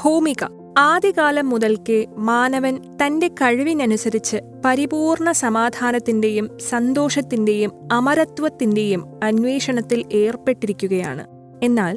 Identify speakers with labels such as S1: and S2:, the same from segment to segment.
S1: ഭൂമിക. ആദികാലം മുതൽക്കേ മാനവൻ തന്റെ കഴിവിനനുസരിച്ച് പരിപൂർണ സമാധാനത്തിന്റെയും സന്തോഷത്തിന്റെയും അമരത്വത്തിന്റെയും അന്വേഷണത്തിൽ ഏർപ്പെട്ടിരിക്കുകയാണ്. എന്നാൽ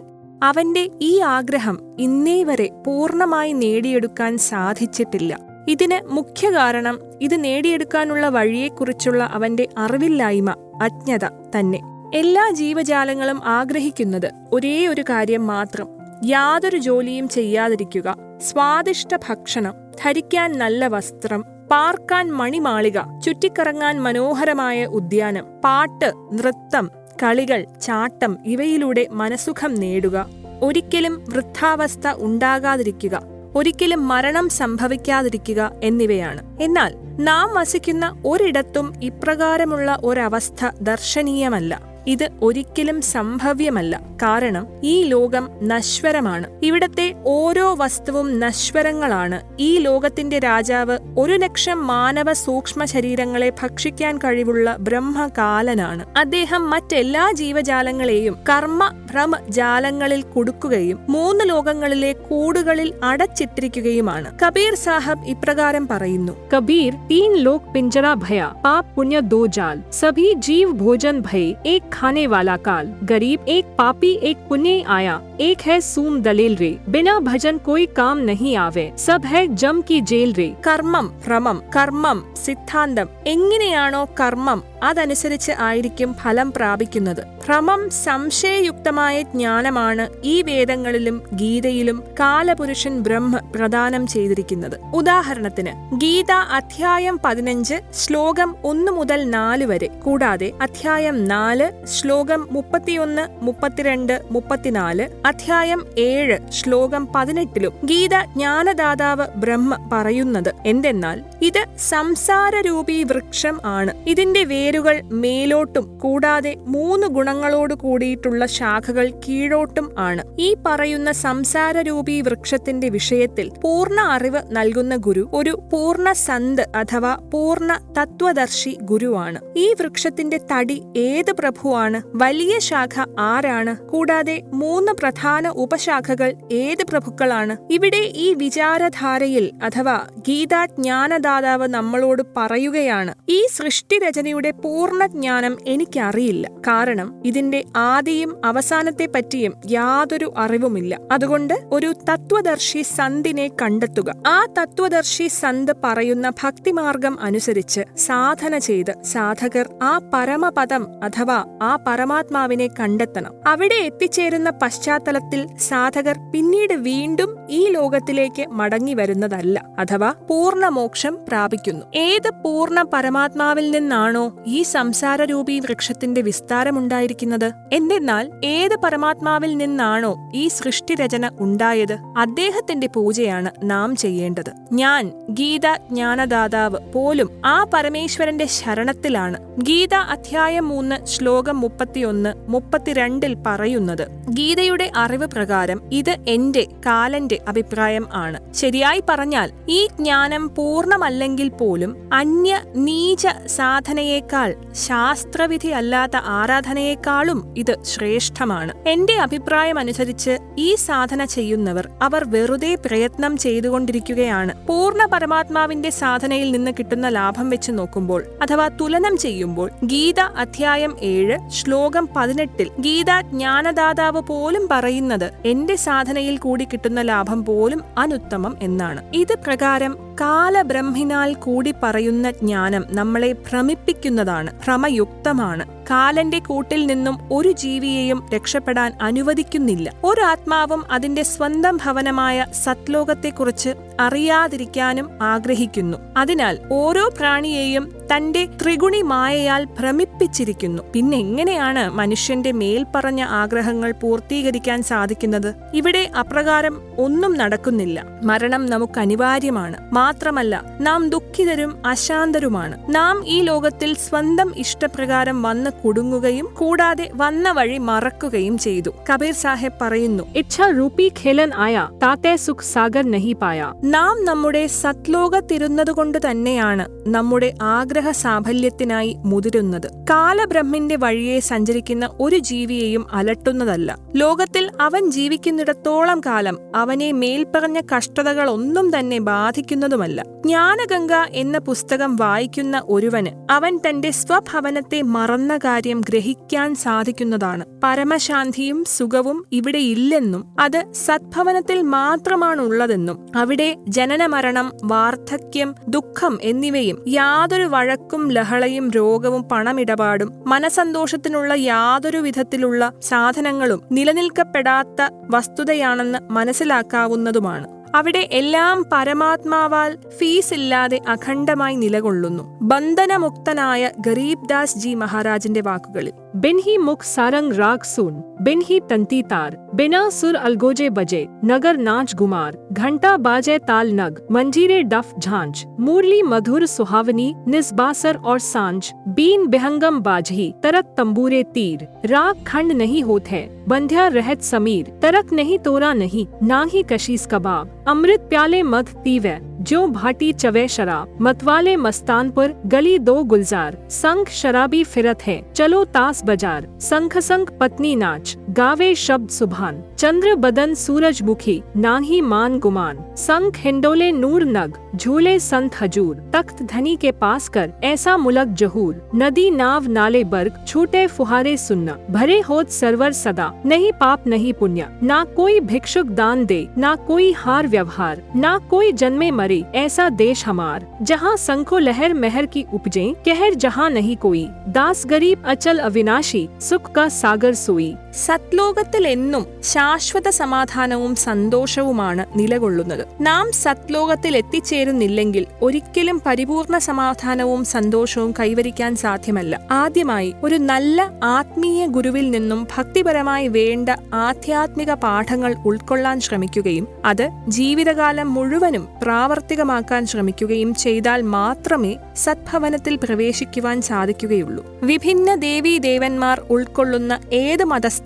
S1: അവന്റെ ഈ ആഗ്രഹം ഇന്നേ വരെ പൂർണ്ണമായി നേടിയെടുക്കാൻ സാധിച്ചിട്ടില്ല. ഇതിന് മുഖ്യ കാരണം ഇത് നേടിയെടുക്കാനുള്ള വഴിയെക്കുറിച്ചുള്ള അവന്റെ അറിവില്ലായ്മ, അജ്ഞത തന്നെ. എല്ലാ ജീവജാലങ്ങളും ആഗ്രഹിക്കുന്നത് ഒരേ ഒരു കാര്യം മാത്രം: യാതൊരു ജോലിയും ചെയ്യാതിരിക്കുക, സ്വാദിഷ്ട ഭക്ഷണം, ധരിക്കാൻ നല്ല വസ്ത്രം, പാർക്കാൻ മണിമാളിക, ചുറ്റിക്കറങ്ങാൻ മനോഹരമായ ഉദ്യാനം, പാട്ട്, നൃത്തം, കളികൾ, ചാട്ടം ഇവയിലൂടെ മനസുഖം നേടുക, ഒരിക്കലും വൃദ്ധാവസ്ഥ ഉണ്ടാകാതിരിക്കുക, ഒരിക്കലും മരണം സംഭവിക്കാതിരിക്കുക എന്നിവയാണ്. എന്നാൽ നാം വസിക്കുന്ന ഒരിടത്തും ഇപ്രകാരമുള്ള ഒരവസ്ഥ ദർശനീയമല്ല. ഇത് ഒരിക്കലും സംഭവ്യമല്ല. കാരണം ഈ ലോകം നശ്വരമാണ്. ഇവിടത്തെ ഓരോ വസ്തുവും നശ്വരങ്ങളാണ്. ഈ ലോകത്തിന്റെ രാജാവ് 1,00,000 മാനവ സൂക്ഷ്മ ശരീരങ്ങളെ ഭക്ഷിക്കാൻ കഴിവുള്ള ബ്രഹ്മകാലനാണ്. അദ്ദേഹം മറ്റെല്ലാ ജീവജാലങ്ങളെയും കർമ്മ ഭ്രമ ജാലങ്ങളിൽ കുടുക്കുകയും 3 ലോകങ്ങളിലെ കൂടുകളിൽ അടച്ചിട്ടിരിക്കുകയുമാണ്. കബീർ സാഹബ് ഇപ്രകാരം പറയുന്നു:
S2: कबीर 3 लोक पिंजरा भया, पाप पुण्य 2 जाल, सभी जीव भोजन भये, एक खाने वाला काल, गरीब एक पापी एक पुण्य आया, एक है सूम दलेल रे, बिना भजन कोई काम नहीं आवे, सब है जम की जेल रे.
S1: കർമ്മം ഭ്രമം, കർമ്മം സിദ്ധാന്തം. എങ്ങനെയാണോ കർമ്മം അതനുസരിച്ച് ആയിരിക്കും ഫലം പ്രാപിക്കുന്നത്. ഭ്രമം സംശയയുക്തമായ ജ്ഞാനമാണ് ഈ വേദങ്ങളിലും ഗീതയിലും കാലപുരുഷൻ ബ്രഹ്മ പ്രദാനം ചെയ്തിരിക്കുന്നത്. ഉദാഹരണത്തിന് ഗീത അധ്യായം 15 ശ്ലോകം 1 മുതൽ 4 വരെ, കൂടാതെ അധ്യായം 4 ശ്ലോകം 31, 32, 34, അധ്യായം 7 ശ്ലോകം 18ലും ഗീത ജ്ഞാനദാതാവ് ബ്രഹ്മ പറയുന്നത് എന്തെന്നാൽ ഇത് സംസാരരൂപീ വൃക്ഷം ആണ്. ഇതിന്റെ വേരുകൾ മേലോട്ടും കൂടാതെ 3 ഗുണങ്ങളോട് കൂടിയിട്ടുള്ള ശാഖകൾ കീഴോട്ടും ആണ്. ഈ പറയുന്ന സംസാരരൂപീ വൃക്ഷത്തിന്റെ വിഷയത്തിൽ പൂർണ്ണ അറിവ് നൽകുന്ന ഗുരു ഒരു പൂർണ്ണ സന്ത് അഥവാ പൂർണ്ണ തത്വദർശി ഗുരുവാണ്. ഈ വൃക്ഷത്തിന്റെ തടി ഏത് പ്രഭുവാണ്? വലിയ ശാഖ ആരാണ്? കൂടാതെ 3 പ്രധാന ഉപശാഖകൾ ഏത് പ്രഭുക്കളാണ്? ഇവിടെ ഈ വിചാരധാരയിൽ അഥവാ ഗീതാജ്ഞാനദാതാവ് നമ്മളോട് പറയുകയാണ്: ഈ സൃഷ്ടിരചനയുടെ പൂർണ്ണ ജ്ഞാനം എനിക്കറിയില്ല. കാരണം ഇതിന്റെ ആദിയും അവസാനത്തെ പറ്റിയും യാതൊരു അറിവുമില്ല. അതുകൊണ്ട് ഒരു തത്വദർശി സന്തിനെ കണ്ടെത്തുക. ആ തത്വദർശി സന്ത് പറയുന്ന ഭക്തിമാർഗം അനുസരിച്ച് സാധന ചെയ്ത് സാധകർ ആ പരമപദം അഥവാ ആ പരമാത്മാവിനെ കണ്ടെത്തണം. അവിടെ എത്തിച്ചേരുന്ന പശ്ചാത്തലത്തിൽ സാധകർ പിന്നീട് വീണ്ടും ഈ ലോകത്തിലേക്ക് മടങ്ങി വരുന്നതല്ല, അഥവാ പൂർണ്ണമോക്ഷം പ്രാപിക്കുന്നു. ഏത് പൂർണ്ണ പരമാത്മാവിൽ നിന്നാണോ ഈ സംസാരരൂപീ വൃക്ഷത്തിന്റെ വിസ്താരമുണ്ടായിരിക്കുന്നത്? എന്തെന്നാൽ ഏത് പരമാത്മാവിൽ നിന്നാണോ ഈ സൃഷ്ടിരചന ഉണ്ടായത് അദ്ദേഹത്തിന്റെ പൂജയാണ് നാം ചെയ്യേണ്ടത്. ഞാൻ ഗീത ജ്ഞാനദാതാവ് പോലും ആ പരമേശ്വരന്റെ ശരണത്തിലാണ്. ഗീത അധ്യായം 3 ശ്ലോകം 31, 32 പറയുന്നത്: ഗീതയുടെ അറിവ് പ്രകാരം ഇത് എന്റെ കാലന്റെ അഭിപ്രായം ആണ്. ശരിയായി പറഞ്ഞാൽ ഈ ജ്ഞാനം പൂർണ്ണമല്ലെങ്കിൽ പോലും അന്യ നീച സാധനയേക്കാൾ, ശാസ്ത്രവിധി അല്ലാത്ത ആരാധനയേക്കാളും ഇത് ശ്രേഷ്ഠമാണ്. എന്റെ അഭിപ്രായം അനുസരിച്ച് ഈ സാധന ചെയ്യുന്നവർ അവർ വെറുതെ പ്രയത്നം ചെയ്തുകൊണ്ടിരിക്കുകയാണ്. പൂർണ്ണ പരമാത്മാവിന്റെ സാധനയിൽ നിന്ന് കിട്ടുന്ന ലാഭം വെച്ച് നോക്കുമ്പോൾ അഥവാ തുലനം ചെയ്യുമ്പോൾ ഗീത അധ്യായം 7 ശ്ലോകം 18 ഗീതാ ജ്ഞാനദാതാവ് പോലും പറയുന്നത് എന്റെ സാധനയിൽ കൂടി കിട്ടുന്ന ലാഭം പോലും അനുത്തമം എന്നാണ്. ഇത് പ്രകാരം കാലബ്രഹ്മിനാൽ കൂടി പറയുന്ന ജ്ഞാനം നമ്മളെ ഭ്രമിപ്പിക്കുന്നതാണ്, ഭ്രമയുക്തമാണ്. കാലന്റെ കൂട്ടിൽ നിന്നും ഒരു ജീവിയെയും രക്ഷപ്പെടാൻ അനുവദിക്കുന്നില്ല. ഒരാത്മാവും അതിന്റെ സ്വന്തം ഭവനമായ സത്ലോകത്തെക്കുറിച്ച് അറിയാതിരിക്കാനും ആഗ്രഹിക്കുന്നു. അതിനാൽ ഓരോ പ്രാണിയെയും തന്റെ ത്രിഗുണി മായയാൽ ഭ്രമിപ്പിച്ചിരിക്കുന്നു. പിന്നെങ്ങനെയാണ് മനുഷ്യന്റെ മേൽപ്പറഞ്ഞ ആഗ്രഹങ്ങൾ പൂർത്തീകരിക്കാൻ സാധിക്കുന്നത്? ഇവിടെ അപ്രകാരം ഒന്നും നടക്കുന്നില്ല. മരണം നമുക്ക് അനിവാര്യമാണ്. മാത്രമല്ല നാം ദുഃഖിതരും അശാന്തരുമാണ്. നാം ഈ ലോകത്തിൽ സ്വന്തം ഇഷ്ടപ്രകാരം വന്ന് കുടുങ്ങുകയും കൂടാതെ വന്ന വഴി മറക്കുകയും ചെയ്തു. കബീർ സാഹിബ് പറയുന്നു:
S2: ഇച്ഛാ രൂപി ഖേലൻ ആയാ, താത്തെ സുഖ് സാഗർ നഹി പായാ.
S1: നാം നമ്മുടെ സത്ലോകത്തിരുന്നതുകൊണ്ട് തന്നെയാണ് നമ്മുടെ ആഗ്രഹ അനുഗ്രഹ സാഫല്യത്തിനായി മുതിരുന്നത്. കാലബ്രഹ്മിന്റെ വഴിയെ സഞ്ചരിക്കുന്ന ഒരു ജീവിയെയും അലട്ടുന്നതല്ല. ലോകത്തിൽ അവൻ ജീവിക്കുന്നിടത്തോളം കാലം അവനെ മേൽപ്പറഞ്ഞ കഷ്ടതകളൊന്നും തന്നെ ബാധിക്കുന്നതുമല്ല. ജ്ഞാനഗംഗ എന്ന പുസ്തകം വായിക്കുന്ന ഒരുവന് അവൻ തന്റെ സ്വഭവനത്തെ മറന്ന കാര്യം ഗ്രഹിക്കാൻ സാധിക്കുന്നതാണ്. പരമശാന്തിയും സുഖവും ഇവിടെ ഇല്ലെന്നും അത് സദ്ഭവനത്തിൽ മാത്രമാണുള്ളതെന്നും അവിടെ ജനനമരണം, വാർദ്ധക്യം, ദുഃഖം എന്നിവയും യാതൊരു വഴക്കും ലഹളയും രോഗവും പണമിടപാടും മനസന്തോഷത്തിനുള്ള യാതൊരു വിധത്തിലുള്ള സാധനങ്ങളും നിലനിൽക്കപ്പെടാത്ത വസ്തുതയാണെന്ന് മനസ്സിലാക്കാവുന്നതുമാണ്. അവിടെ എല്ലാം പരമാത്മാവാൽ ഫീസില്ലാതെ അഖണ്ഡമായി നിലകൊള്ളുന്നു. ബന്ധനമുക്തനായ ഗരീബ് ദാസ് ജി മഹാരാജിന്റെ വാക്കുകളിൽ
S2: बिन्ही मुख सारंग राग सुन, बिन्ही तंती तार, बिना सुर अलगोजे बजे, नगर नाच गुमार, घंटा बाजे ताल नग, मंजीरे डफ झांझ, मुरली मधुर सुहावनी, निस्बासर और सांझ, बीन बिहंगम बाजही, तरक तंबूरे तीर, राग खंड नहीं होत है, बंध्या रहत समीर, तरक नहीं तोरा नहीं, ना ही कशीस कबाब, अमृत प्याले मध तीवे, जो भाटी चवे शराब, मतवाले मस्तानपुर, गली दो गुलजार, संग शराबी फिरत है, चलो तास बाजार, संख संग पत्नी नाच, गावे शब्द सुभान, चंद्र बदन सूरजमुखी, नाही मान गुमान, संख हिंडोले नूर नग, झूले संत हजूर, तख्त धनी के पास कर ऐसा मुलक जहूर, नदी नाव नाले बर्ग, छूटे फुहारे सुनना, भरे होत सरवर सदा, नहीं पाप नहीं पुण्य, ना कोई भिक्षुक दान दे, ना कोई हार व्यवहार, ना कोई जन्मे मरे, ऐसा देश हमार, जहाँ संखो लहर महर की उपजे, कहर जहाँ नहीं कोई, दास गरीब अचल अविनाशी, सुख का सागर सोई.
S1: സത്ലോകത്തിൽ എന്നും ശാശ്വത സമാധാനവും സന്തോഷവുമാണ് നിലകൊള്ളുന്നത്. നാം സത്ലോകത്തിൽ എത്തിച്ചേരുന്നില്ലെങ്കിൽ ഒരിക്കലും പരിപൂർണ സമാധാനവും സന്തോഷവും കൈവരിക്കാൻ സാധ്യമല്ല. ആദ്യമായി ഒരു നല്ല ആത്മീയ ഗുരുവിൽ നിന്നും ഭക്തിപരമായി വേണ്ട ആധ്യാത്മിക പാഠങ്ങൾ ഉൾക്കൊള്ളാൻ ശ്രമിക്കുകയും അത് ജീവിതകാലം മുഴുവനും പ്രാവർത്തികമാക്കാൻ ശ്രമിക്കുകയും ചെയ്താൽ മാത്രമേ സദ്ഭവനത്തിൽ പ്രവേശിക്കുവാൻ സാധിക്കുകയുള്ളൂ. വിഭിന്ന ദേവീദേവന്മാർ ഉൾക്കൊള്ളുന്ന ഏത് മതസ്ഥർക്കും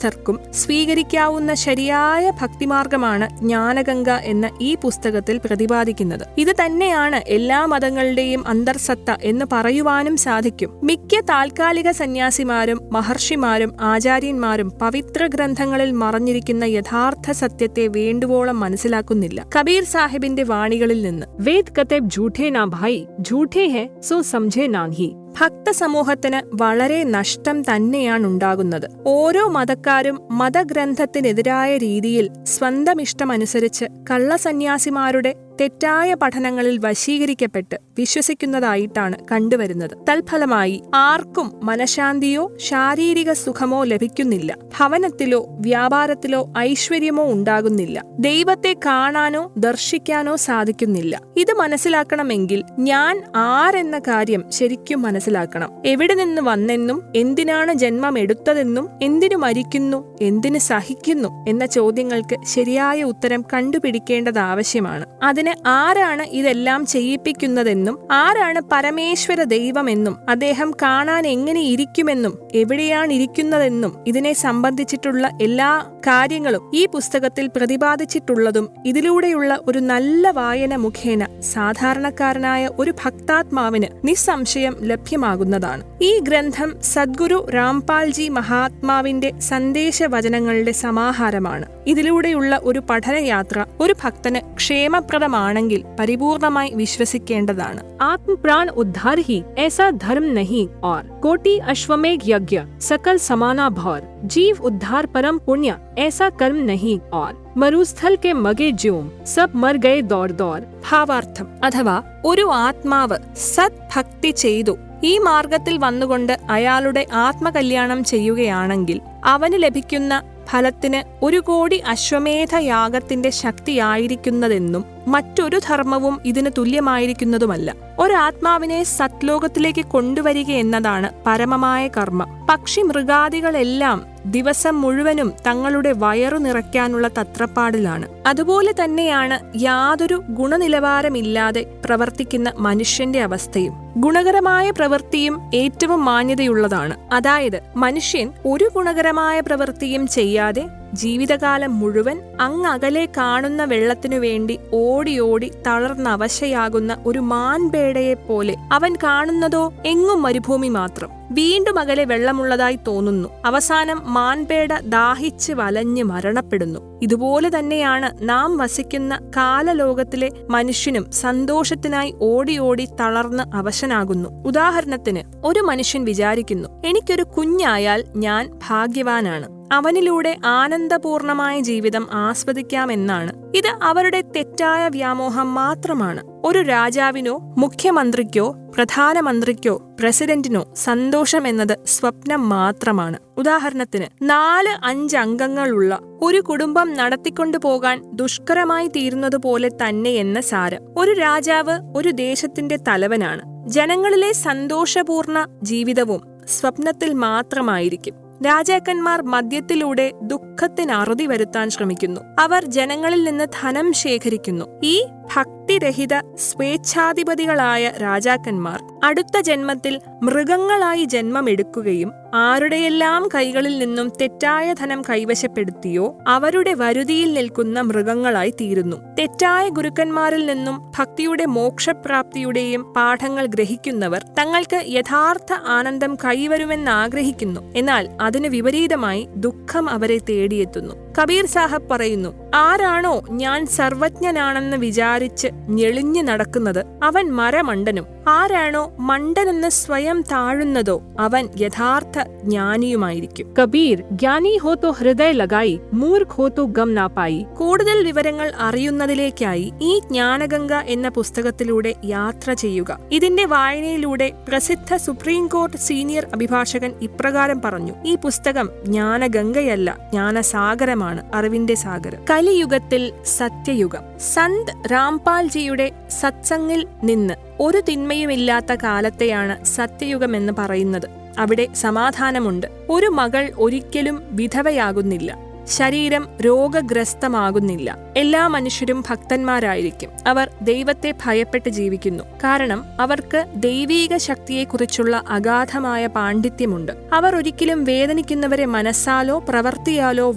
S1: സ്വീകരിക്കാവുന്ന ശരിയായ ഭക്തിമാർഗമാണ് ജ്ഞാനഗംഗ എന്ന ഈ പുസ്തകത്തിൽ പ്രതിപാദിക്കുന്നത്. ഇത് തന്നെയാണ് എല്ലാ മതങ്ങളുടെയും അന്തർസത്ത എന്ന് പറയുവാനും സാധിക്കും. മിക്ക താൽക്കാലിക സന്യാസിമാരും മഹർഷിമാരും ആചാര്യന്മാരും പവിത്ര ഗ്രന്ഥങ്ങളിൽ മറഞ്ഞിരിക്കുന്ന യഥാർത്ഥ സത്യത്തെ വേണ്ടുവോളം മനസ്സിലാക്കുന്നില്ല. കബീർ സാഹിബിന്റെ വാണികളിൽ നിന്ന്
S2: वेद कतेब झूठे ना भाई, झूठे हैं सो समझे नाही.
S1: ഭക്തസമൂഹത്തിന് വളരെ നഷ്ടം തന്നെയാണുണ്ടാകുന്നത്. ഓരോ മതക്കാരും മതഗ്രന്ഥത്തിനെതിരായ രീതിയിൽ സ്വന്തം ഇഷ്ടമനുസരിച്ച് കള്ളസന്യാസിമാരുടെ തെറ്റായ പഠനങ്ങളിൽ വശീകരിക്കപ്പെട്ട് വിശ്വസിക്കുന്നതായിട്ടാണ് കണ്ടുവരുന്നത്. തൽഫലമായി ആർക്കും മനഃശാന്തിയോ ശാരീരിക സുഖമോ ലഭിക്കുന്നില്ല. ഭവനത്തിലോ വ്യാപാരത്തിലോ ഐശ്വര്യമോ ഉണ്ടാകുന്നില്ല. ദൈവത്തെ കാണാനോ ദർശിക്കാനോ സാധിക്കുന്നില്ല. ഇത് മനസ്സിലാക്കണമെങ്കിൽ ഞാൻ ആരെന്ന കാര്യം ശരിക്കും മനസ്സിലാക്കണം. എവിടെ നിന്ന് വന്നെന്നും എന്തിനാണ് ജന്മം എടുത്തതെന്നും എന്തിനു മരിക്കുന്നു എന്തിനു സഹിക്കുന്നു എന്ന ചോദ്യങ്ങൾക്ക് ശരിയായ ഉത്തരം കണ്ടുപിടിക്കേണ്ടത് ആവശ്യമാണ്. അതിന് ആരാണ് ഇതെല്ലാം ചെയ്യിപ്പിക്കുന്നതെന്നും ആരാണ് പരമേശ്വര ദൈവമെന്നും അദ്ദേഹം കാണാൻ എങ്ങനെ ഇരിക്കുമെന്നും എവിടെയാണ് ഇരിക്കുന്നതെന്നും ഇതിനെ സംബന്ധിച്ചിട്ടുള്ള എല്ലാ കാര്യങ്ങളും ഈ പുസ്തകത്തിൽ പ്രതിപാദിച്ചിട്ടുള്ളതും ഇതിലൂടെയുള്ള ഒരു നല്ല വായന മുഖേന സാധാരണക്കാരനായ ഒരു ഭക്താത്മാവിന് നിസ്സംശയം ലഭ്യമാകുന്നതാണ്. ഈ ഗ്രന്ഥം സദ്ഗുരു രാംപാൽജി മഹാത്മാവിന്റെ സന്ദേശവചനങ്ങളുടെ സമാഹാരമാണ്. ഇതിലൂടെയുള്ള ഒരു പഠനയാത്ര ഒരു ഭക്തന് ക്ഷേമപ്രദമാണെങ്കിൽ പരിപൂർണമായി വിശ്വസിക്കേണ്ടതാണ്.
S2: आत्मप्राण उद्धार ही ऐसा धर्म नहीं और कोटि अश्वमेघ यज्ञ सकल समाना भौर, जीव उद्धार परम पुण्य ऐसा कर्म नहीं और മരുസ്ഥൽ കെ മകെ ജ്യോം സബ് മർ ഗയേ ദൗർ ദൗർ.
S1: ഭാവാർത്ഥം അഥവാ ഒരു ആത്മാവ് സദ്ഭക്തി ചെയ്തു ഈ മാർഗത്തിൽ വന്നുകൊണ്ട് അയാളുടെ ആത്മകല്യാണം ചെയ്യുകയാണെങ്കിൽ അവന് ലഭിക്കുന്ന ഫലത്തിന് 1 കോടി അശ്വമേധ യാഗത്തിന്റെ ശക്തിയായിരിക്കുന്നതെന്നും മറ്റൊരു ധർമ്മവും ഇതിന് തുല്യമായിരിക്കുന്നതുമല്ല. ഒരാത്മാവിനെ സത്ലോകത്തിലേക്ക് കൊണ്ടുവരിക എന്നതാണ് പരമമായ കർമ്മം. പക്ഷി മൃഗാദികളെല്ലാം ദിവസം മുഴുവനും തങ്ങളുടെ വയറു നിറയ്ക്കാനുള്ള തത്രപ്പാടിലാണ്. അതുപോലെ തന്നെയാണ് യാതൊരു ഗുണനിലവാരമില്ലാതെ പ്രവർത്തിക്കുന്ന മനുഷ്യന്റെ അവസ്ഥയും. ഗുണകരമായ പ്രവൃത്തിയും ഏറ്റവും മാന്യതയുള്ളതാണ്. അതായത് മനുഷ്യൻ ഒരു ഗുണകരമായ പ്രവൃത്തിയും ചെയ്യാതെ ജീവിതകാലം മുഴുവൻ അങ്ങകലെ കാണുന്ന വെള്ളത്തിനു വേണ്ടി ഓടി ഓടി തളർന്നവശയാകുന്ന ഒരു മാൻപേടയെപ്പോലെ അവൻ കാണുന്നതോ എങ്ങും മരുഭൂമി മാത്രം. വീണ്ടും അകലെ വെള്ളമുള്ളതായി തോന്നുന്നു. അവസാനം മാൻപേട ദാഹിച്ച് വലഞ്ഞ് മരണപ്പെടുന്നു. ഇതുപോലെ തന്നെയാണ് നാം വസിക്കുന്ന കാലലോകത്തിലെ മനുഷ്യനും സന്തോഷത്തിനായി ഓടി ഓടി തളർന്ന് അവശനാകുന്നു. ഉദാഹരണത്തിന്, ഒരു മനുഷ്യൻ വിചാരിക്കുന്നു, എനിക്കൊരു കുഞ്ഞായാൽ ഞാൻ ഭാഗ്യവാനാണ്, അവനിലൂടെ ആനന്ദപൂർണമായ ജീവിതം ആസ്വദിക്കാമെന്നാണ്. ഇത് അവരുടെ തെറ്റായ വ്യാമോഹം മാത്രമാണ്. ഒരു രാജാവിനോ മുഖ്യമന്ത്രിക്കോ പ്രധാനമന്ത്രിക്കോ പ്രസിഡന്റിനോ സന്തോഷം എന്നത് സ്വപ്നം മാത്രമാണ്. ഉദാഹരണത്തിന്, 4-5 അംഗങ്ങളുള്ള ഒരു കുടുംബം നടത്തിക്കൊണ്ടു പോകാൻ ദുഷ്കരമായി തീരുന്നതുപോലെ തന്നെ എന്ന സാരം. ഒരു രാജാവ് ഒരു ദേശത്തിന്റെ തലവനാണ്. ജനങ്ങളിലെ സന്തോഷപൂർണ ജീവിതവും സ്വപ്നത്തിൽ മാത്രമായിരിക്കും. രാജാക്കന്മാർ മദ്യത്തിലൂടെ ദുഃഖത്തിന് അറുതി വരുത്താൻ ശ്രമിക്കുന്നു. അവർ ജനങ്ങളിൽ നിന്ന് ധനം ശേഖരിക്കുന്നു. ഈ ഭക്തിരഹിത സ്വേച്ഛാധിപതികളായ രാജാക്കന്മാർ അടുത്ത ജന്മത്തിൽ മൃഗങ്ങളായി ജന്മമെടുക്കുകയും ആരുടെയെല്ലാം കൈകളിൽ നിന്നും തെറ്റായ ധനം കൈവശപ്പെടുത്തിയോ അവരുടെ വരുതിയിൽ നിൽക്കുന്ന മൃഗങ്ങളായി തീരുന്നു. തെറ്റായ ഗുരുക്കന്മാരിൽ നിന്നും ഭക്തിയുടെ മോക്ഷപ്രാപ്തിയുടെയും പാഠങ്ങൾ ഗ്രഹിക്കുന്നവർ തങ്ങൾക്ക് യഥാർത്ഥ ആനന്ദം കൈവരുമെന്നാഗ്രഹിക്കുന്നു. എന്നാൽ അതിനു വിപരീതമായി ദുഃഖം അവരെ തേടിയെത്തുന്നു. കബീർ സാഹബ് പറയുന്നു, ആരാണോ ഞാൻ സർവജ്ഞനാണെന്ന് വിചാരിച്ച് ഞെളിഞ്ഞു നടക്കുന്നത് അവൻ മരമണ്ടനും, ആരാണോ മണ്ടനെന്ന് സ്വയം താഴുന്നതോ അവൻ യഥാർത്ഥ ജ്ഞാനിയുമായിരിക്കും.
S2: കബീർ, ജ്ഞാനി ഹോ തോ ഹൃദയ ലഗായി, മൂർഖ് ഹോ തോ ഗം നാ പായി.
S1: കൂടുതൽ വിവരങ്ങൾ അറിയുന്നതിലേക്കായി ഈ ജ്ഞാനഗംഗ എന്ന പുസ്തകത്തിലൂടെ യാത്ര ചെയ്യുക. ഇതിന്റെ വായനയിലൂടെ പ്രസിദ്ധ സുപ്രീം കോടതി സീനിയർ അഭിഭാഷകൻ ഇപ്രകാരം പറഞ്ഞു, ഈ പുസ്തകം ജ്ഞാനഗംഗയല്ല, ജ്ഞാനസാഗരമാണ്, അറിവിന്റെ സാഗരം. കലിയുഗത്തിൽ സത്യയുഗം. സന്ത് രാംപാൽജിയുടെ സത്സംഗിൽ നിന്ന് ഒരു തിന്മയുമില്ലാത്ത കാലത്തെയാണ് സത്യയുഗമെന്ന് പറയുന്നത്. അവിടെ സമാധാനമുണ്ട്. ഒരു മകൾ ഒരിക്കലും വിധവയാകുന്നില്ല. ശരീരം രോഗഗ്രസ്തമാകുന്നില്ല. എല്ലാ മനുഷ്യരും ഭക്തന്മാരായിരിക്കും. അവർ ദൈവത്തെ ഭയപ്പെട്ട് ജീവിക്കുന്നു. കാരണം അവർക്ക് ദൈവീക ശക്തിയെക്കുറിച്ചുള്ള അഗാധമായ പാണ്ഡിത്യമുണ്ട്. അവർ ഒരിക്കലും വേദനിക്കുന്നവരെ മനസ്സാലോ പ്രവൃത്തിയാലോ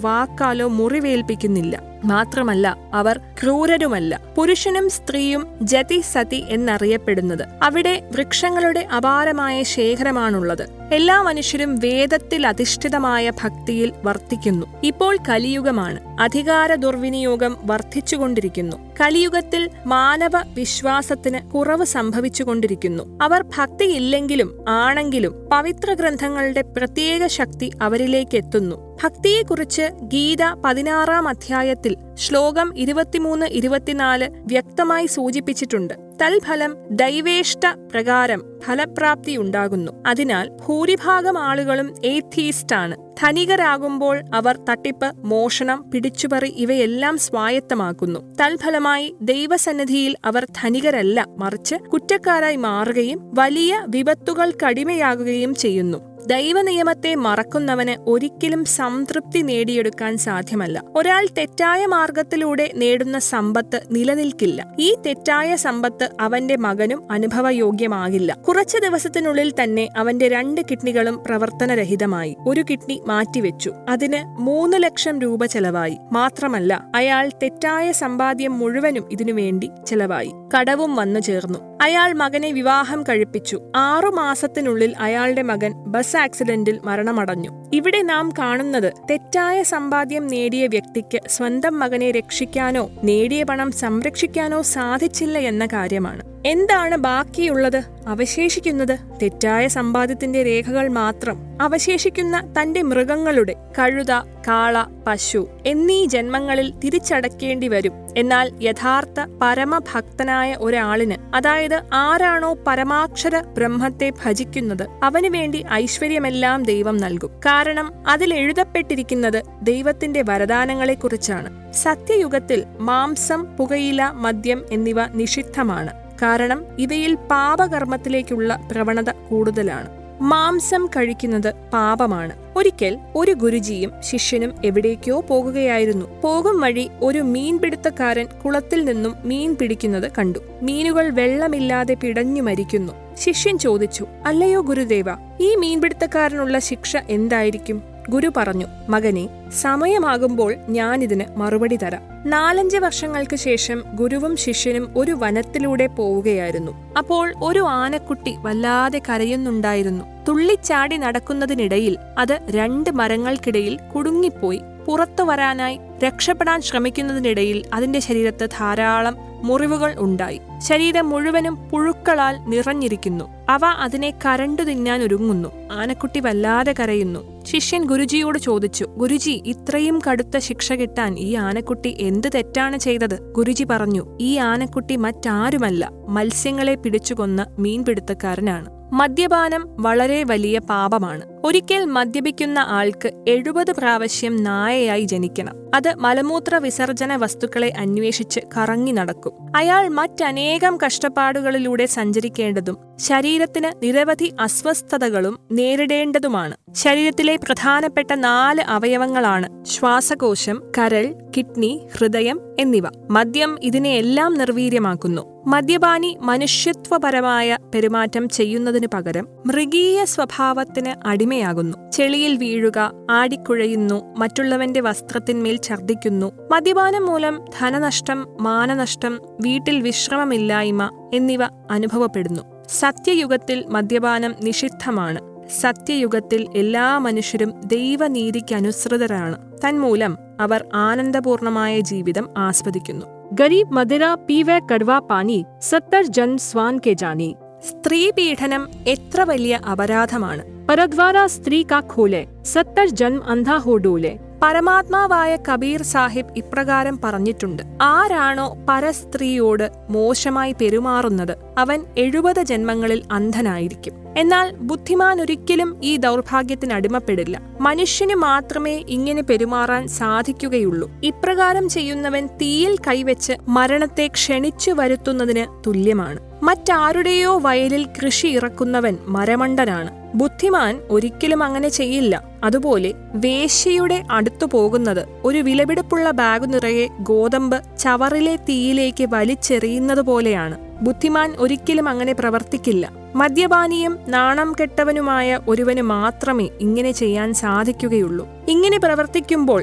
S1: വാക്കാലോ മുറിവേൽപ്പിക്കുന്നില്ല. മാത്രമല്ല അവർ ക്രൂരരുമല്ല. പുരുഷനും സ്ത്രീയും ജതി സതി എന്നറിയപ്പെടുന്നത് അവിടെ വൃക്ഷങ്ങളുടെ അപാരമായ ശേഖരമാണുള്ളത്. എല്ലാ മനുഷ്യരും വേദത്തിൽ അധിഷ്ഠിതമായ ഭക്തിയിൽ വർത്തിക്കുന്നു. ഇപ്പോൾ കലിയുഗമാണ്. അധികാര ദുർവിനിയോഗം വർദ്ധിച്ചുകൊണ്ടിരിക്കുന്നു. കലിയുഗത്തിൽ മാനവ വിശ്വാസത്തിന് കുറവ് സംഭവിച്ചുകൊണ്ടിരിക്കുന്നു. അവർ ഭക്തിയില്ലെങ്കിലും ആണെങ്കിലും പവിത്ര ഗ്രന്ഥങ്ങളുടെ പ്രത്യേക ശക്തി അവരിലേക്ക് എത്തുന്നു. ഭക്തിയെക്കുറിച്ച് ഗീത 16-ാം അധ്യായത്തിൽ ശ്ലോകം 23-24 വ്യക്തമായി സൂചിപ്പിച്ചിട്ടുണ്ട്. തൽഫലം ദൈവേഷ്ട പ്രകാരം ഫലപ്രാപ്തിയുണ്ടാകുന്നു. അതിനാൽ ഭൂരിഭാഗം ആളുകളും ഏത്തീസ്റ്റാണ്. ധനികരാകുമ്പോൾ അവർ തട്ടിപ്പ്, മോഷണം, പിടിച്ചുപറി ഇവയെല്ലാം സ്വായത്തമാക്കുന്നു. തൽഫലമായി ദൈവസന്നിധിയിൽ അവർ ധനികരല്ല, മറിച്ച് കുറ്റക്കാരായി മാറുകയും വലിയ വിപത്തുകൾക്കടിമയാകുകയും ചെയ്യുന്നു. ദൈവനിയമത്തെ മറക്കുന്നവന് ഒരിക്കലും സംതൃപ്തി നേടിയെടുക്കാൻ സാധ്യമല്ല. ഒരാൾ തെറ്റായ മാർഗത്തിലൂടെ നേടുന്ന സമ്പത്ത് നിലനിൽക്കില്ല. ഈ തെറ്റായ സമ്പത്ത് അവന്റെ മകനും അനുഭവയോഗ്യമാകില്ല. കുറച്ചു ദിവസത്തിനുള്ളിൽ തന്നെ അവന്റെ 2 കിഡ്നികളും പ്രവർത്തനരഹിതമായി. ഒരു കിഡ്നി മാറ്റിവെച്ചു. അതിന് 3 ലക്ഷം രൂപ ചെലവായി. മാത്രമല്ല അയാൾ തെറ്റായ സമ്പാദ്യം മുഴുവനും ഇതിനുവേണ്ടി ചെലവായി. കടവും വന്നു ചേർന്നു. അയാൾ മകനെ വിവാഹം കഴിപ്പിച്ചു. 6 മാസത്തിനുള്ളിൽ അയാളുടെ മകൻ ബസ് ആക്സിഡന്റിൽ മരണമടഞ്ഞു. ഇവിടെ നാം കാണുന്നത് തെറ്റായ സമ്പാദ്യം നേടിയ വ്യക്തിക്ക് സ്വന്തം മകനെ രക്ഷിക്കാനോ നേടിയ പണം സംരക്ഷിക്കാനോ സാധിച്ചില്ല എന്ന കാര്യമാണ്. എന്താണ് ബാക്കിയുള്ളത്? അവശേഷിക്കുന്നത് തെറ്റായ സമ്പാദ്യത്തിന്റെ രേഖകൾ മാത്രം. അവശേഷിക്കുന്ന തന്റെ മൃഗങ്ങളുടെ കഴുത, കാള, പശു എന്നീ ജന്മങ്ങളിൽ തിരിച്ചടക്കേണ്ടി വരും. എന്നാൽ യഥാർത്ഥ പരമഭക്തനായ ഒരാളിന്, അതായത് ആരാണോ പരമാക്ഷര ബ്രഹ്മത്തെ ഭജിക്കുന്നത്, അവന് വേണ്ടി ഐശ്വര്യമെല്ലാം ദൈവം നൽകും. കാരണം അതിൽ എഴുതപ്പെട്ടിരിക്കുന്നത് ദൈവത്തിന്റെ വരദാനങ്ങളെക്കുറിച്ചാണ്. സത്യയുഗത്തിൽ മാംസം, പുകയില, മദ്യം എന്നിവ നിഷിദ്ധമാണ്. കാരണം ഇവയിൽ പാപകർമ്മത്തിലേക്കുള്ള പ്രവണത കൂടുതലാണ്. മാംസം കഴിക്കുന്നത് പാപമാണ്. ഒരിക്കൽ ഒരു ഗുരുജിയും ശിഷ്യനും എവിടേക്കോ പോകുകയായിരുന്നു. പോകും വഴി ഒരു മീൻപിടുത്തക്കാരൻ കുളത്തിൽ നിന്നും മീൻ പിടിക്കുന്നത് കണ്ടു. മീനുകൾ വെള്ളമില്ലാതെ പിടഞ്ഞു മരിക്കുന്നു. ശിഷ്യൻ ചോദിച്ചു, അല്ലയോ ഗുരുദേവ, ഈ മീൻപിടുത്തക്കാരനുള്ള ശിക്ഷ എന്തായിരിക്കും? ഗുരു പറഞ്ഞു, മകനെ, സമയമാകുമ്പോൾ ഞാനിതിന് മറുപടി തരാം. 4-5 വർഷങ്ങൾക്ക് ശേഷം ഗുരുവും ശിഷ്യനും ഒരു വനത്തിലൂടെ പോവുകയായിരുന്നു. അപ്പോൾ ഒരു ആനക്കുട്ടി വല്ലാതെ കരയുന്നുണ്ടായിരുന്നു. തുള്ളിച്ചാടി നടക്കുന്നതിനിടയിൽ അത് 2 മരങ്ങൾക്കിടയിൽ കുടുങ്ങിപ്പോയി. പുറത്തു വരാനായി രക്ഷപ്പെടാൻ ശ്രമിക്കുന്നതിനിടയിൽ അതിന്റെ ശരീരത്ത് ധാരാളം മുറിവുകൾ ഉണ്ടായി. ശരീരം മുഴുവനും പുഴുക്കളാൽ നിറഞ്ഞിരിക്കുന്നു. അവ അതിനെ കരണ്ടു തിന്നാൻ ഒരുങ്ങുന്നു. ആനക്കുട്ടി വല്ലാതെ കരയുന്നു. ശിഷ്യൻ ഗുരുജിയോട് ചോദിച്ചു, ഗുരുജി, ഇത്രയും കടുത്ത ശിക്ഷ കിട്ടാൻ ഈ ആനക്കുട്ടി എന്ത് തെറ്റാണ് ചെയ്തത്? ഗുരുജി പറഞ്ഞു, ഈ ആനക്കുട്ടി മറ്റാരുമല്ല, മത്സ്യങ്ങളെ പിടിച്ചുകൊന്ന മീൻപിടുത്തക്കാരനാണ്. മദ്യപാനം വളരെ വലിയ പാപമാണ്. ഒരിക്കൽ മദ്യപിക്കുന്ന ആൾക്ക് 70 പ്രാവശ്യം നായയായി ജനിക്കണം. അത് മലമൂത്ര വിസർജന വസ്തുക്കളെ അന്വേഷിച്ച് കറങ്ങി നടക്കും. അയാൾ മറ്റനേകം കഷ്ടപ്പാടുകളിലൂടെ സഞ്ചരിക്കേണ്ടതും ശരീരത്തിന് നിരവധി അസ്വസ്ഥതകളും നേരിടേണ്ടതുമാണ്. ശരീരത്തിലെ പ്രധാനപ്പെട്ട 4 അവയവങ്ങളാണ് ശ്വാസകോശം, കരൾ, കിഡ്നി, ഹൃദയം എന്നിവ. മദ്യം ഇതിനെയെല്ലാം നിർവീര്യമാക്കുന്നു. മദ്യപാനി മനുഷ്യത്വപരമായ പെരുമാറ്റം ചെയ്യുന്നതിനു പകരം മൃഗീയ സ്വഭാവത്തിന് അടിമയാകുന്നു. ചെളിയിൽ വീഴുക, ആടിക്കുഴയുന്നു, മറ്റുള്ളവന്റെ വസ്ത്രത്തിന്മേൽ ഛർദ്ദിക്കുന്നു. മദ്യപാനം മൂലം ധനനഷ്ടം, മാനനഷ്ടം, വീട്ടിൽ വിശ്രമമില്ലായ്മ എന്നിവ അനുഭവപ്പെടുന്നു. സത്യയുഗത്തിൽ മദ്യപാനം നിഷിദ്ധമാണ്. സത്യയുഗത്തിൽ എല്ലാ മനുഷ്യരും ദൈവനീതിക്കനുസൃതരാണ്. തന്മൂലം അവർ ആനന്ദപൂർണമായ ജീവിതം ആസ്വദിക്കുന്നു.
S2: गरीब मदिरा पीवे कड़वा पानी 70 जन स्वान के जानी.
S1: സ്ത്രീ പീഡനം എത്ര വലിയ അപരാധമാണ്.
S2: परद्वारा स्त्री का खोले 70 जन्म अंधा हो डोले.
S1: പരമാത്മാവായ കബീർ സാഹിബ് ഇപ്രകാരം പറഞ്ഞിട്ടുണ്ട്, ആരാണോ പരസ്ത്രീയോട് മോശമായി പെരുമാറുന്നത് അവൻ 70 ജന്മങ്ങളിൽ അന്ധനായിരിക്കും. എന്നാൽ ബുദ്ധിമാൻ ഒരിക്കലും ഈ ദൗർഭാഗ്യത്തിന് അടിമപ്പെടില്ല. മനുഷ്യന് മാത്രമേ ഇങ്ങനെ പെരുമാറാൻ സാധിക്കുകയുള്ളൂ. ഇപ്രകാരം ചെയ്യുന്നവൻ തീയിൽ കൈവച്ച് മരണത്തെ ക്ഷണിച്ചു വരുത്തുന്നതിന് തുല്യമാണ്. മറ്റാരുടെയോ വയലിൽ കൃഷി ഇറക്കുന്നവൻ മരമണ്ടനാണ്. ബുദ്ധിമാൻ ഒരിക്കലും അങ്ങനെ ചെയ്യില്ല. അതുപോലെ വേശ്യയുടെ അടുത്തു പോകുന്നത് ഒരു വിലപിടിപ്പുള്ള ബാഗു നിറയെ ഗോതമ്പ് ചവറിലെ തീയിലേക്ക് വലിച്ചെറിയുന്നത് പോലെയാണ്. ബുദ്ധിമാൻ ഒരിക്കലും അങ്ങനെ പ്രവർത്തിക്കില്ല. മദ്യപാനിയും നാണം കെട്ടവനുമായ ഒരുവന് മാത്രമേ ഇങ്ങനെ ചെയ്യാൻ സാധിക്കുകയുള്ളൂ. ഇങ്ങനെ പ്രവർത്തിക്കുമ്പോൾ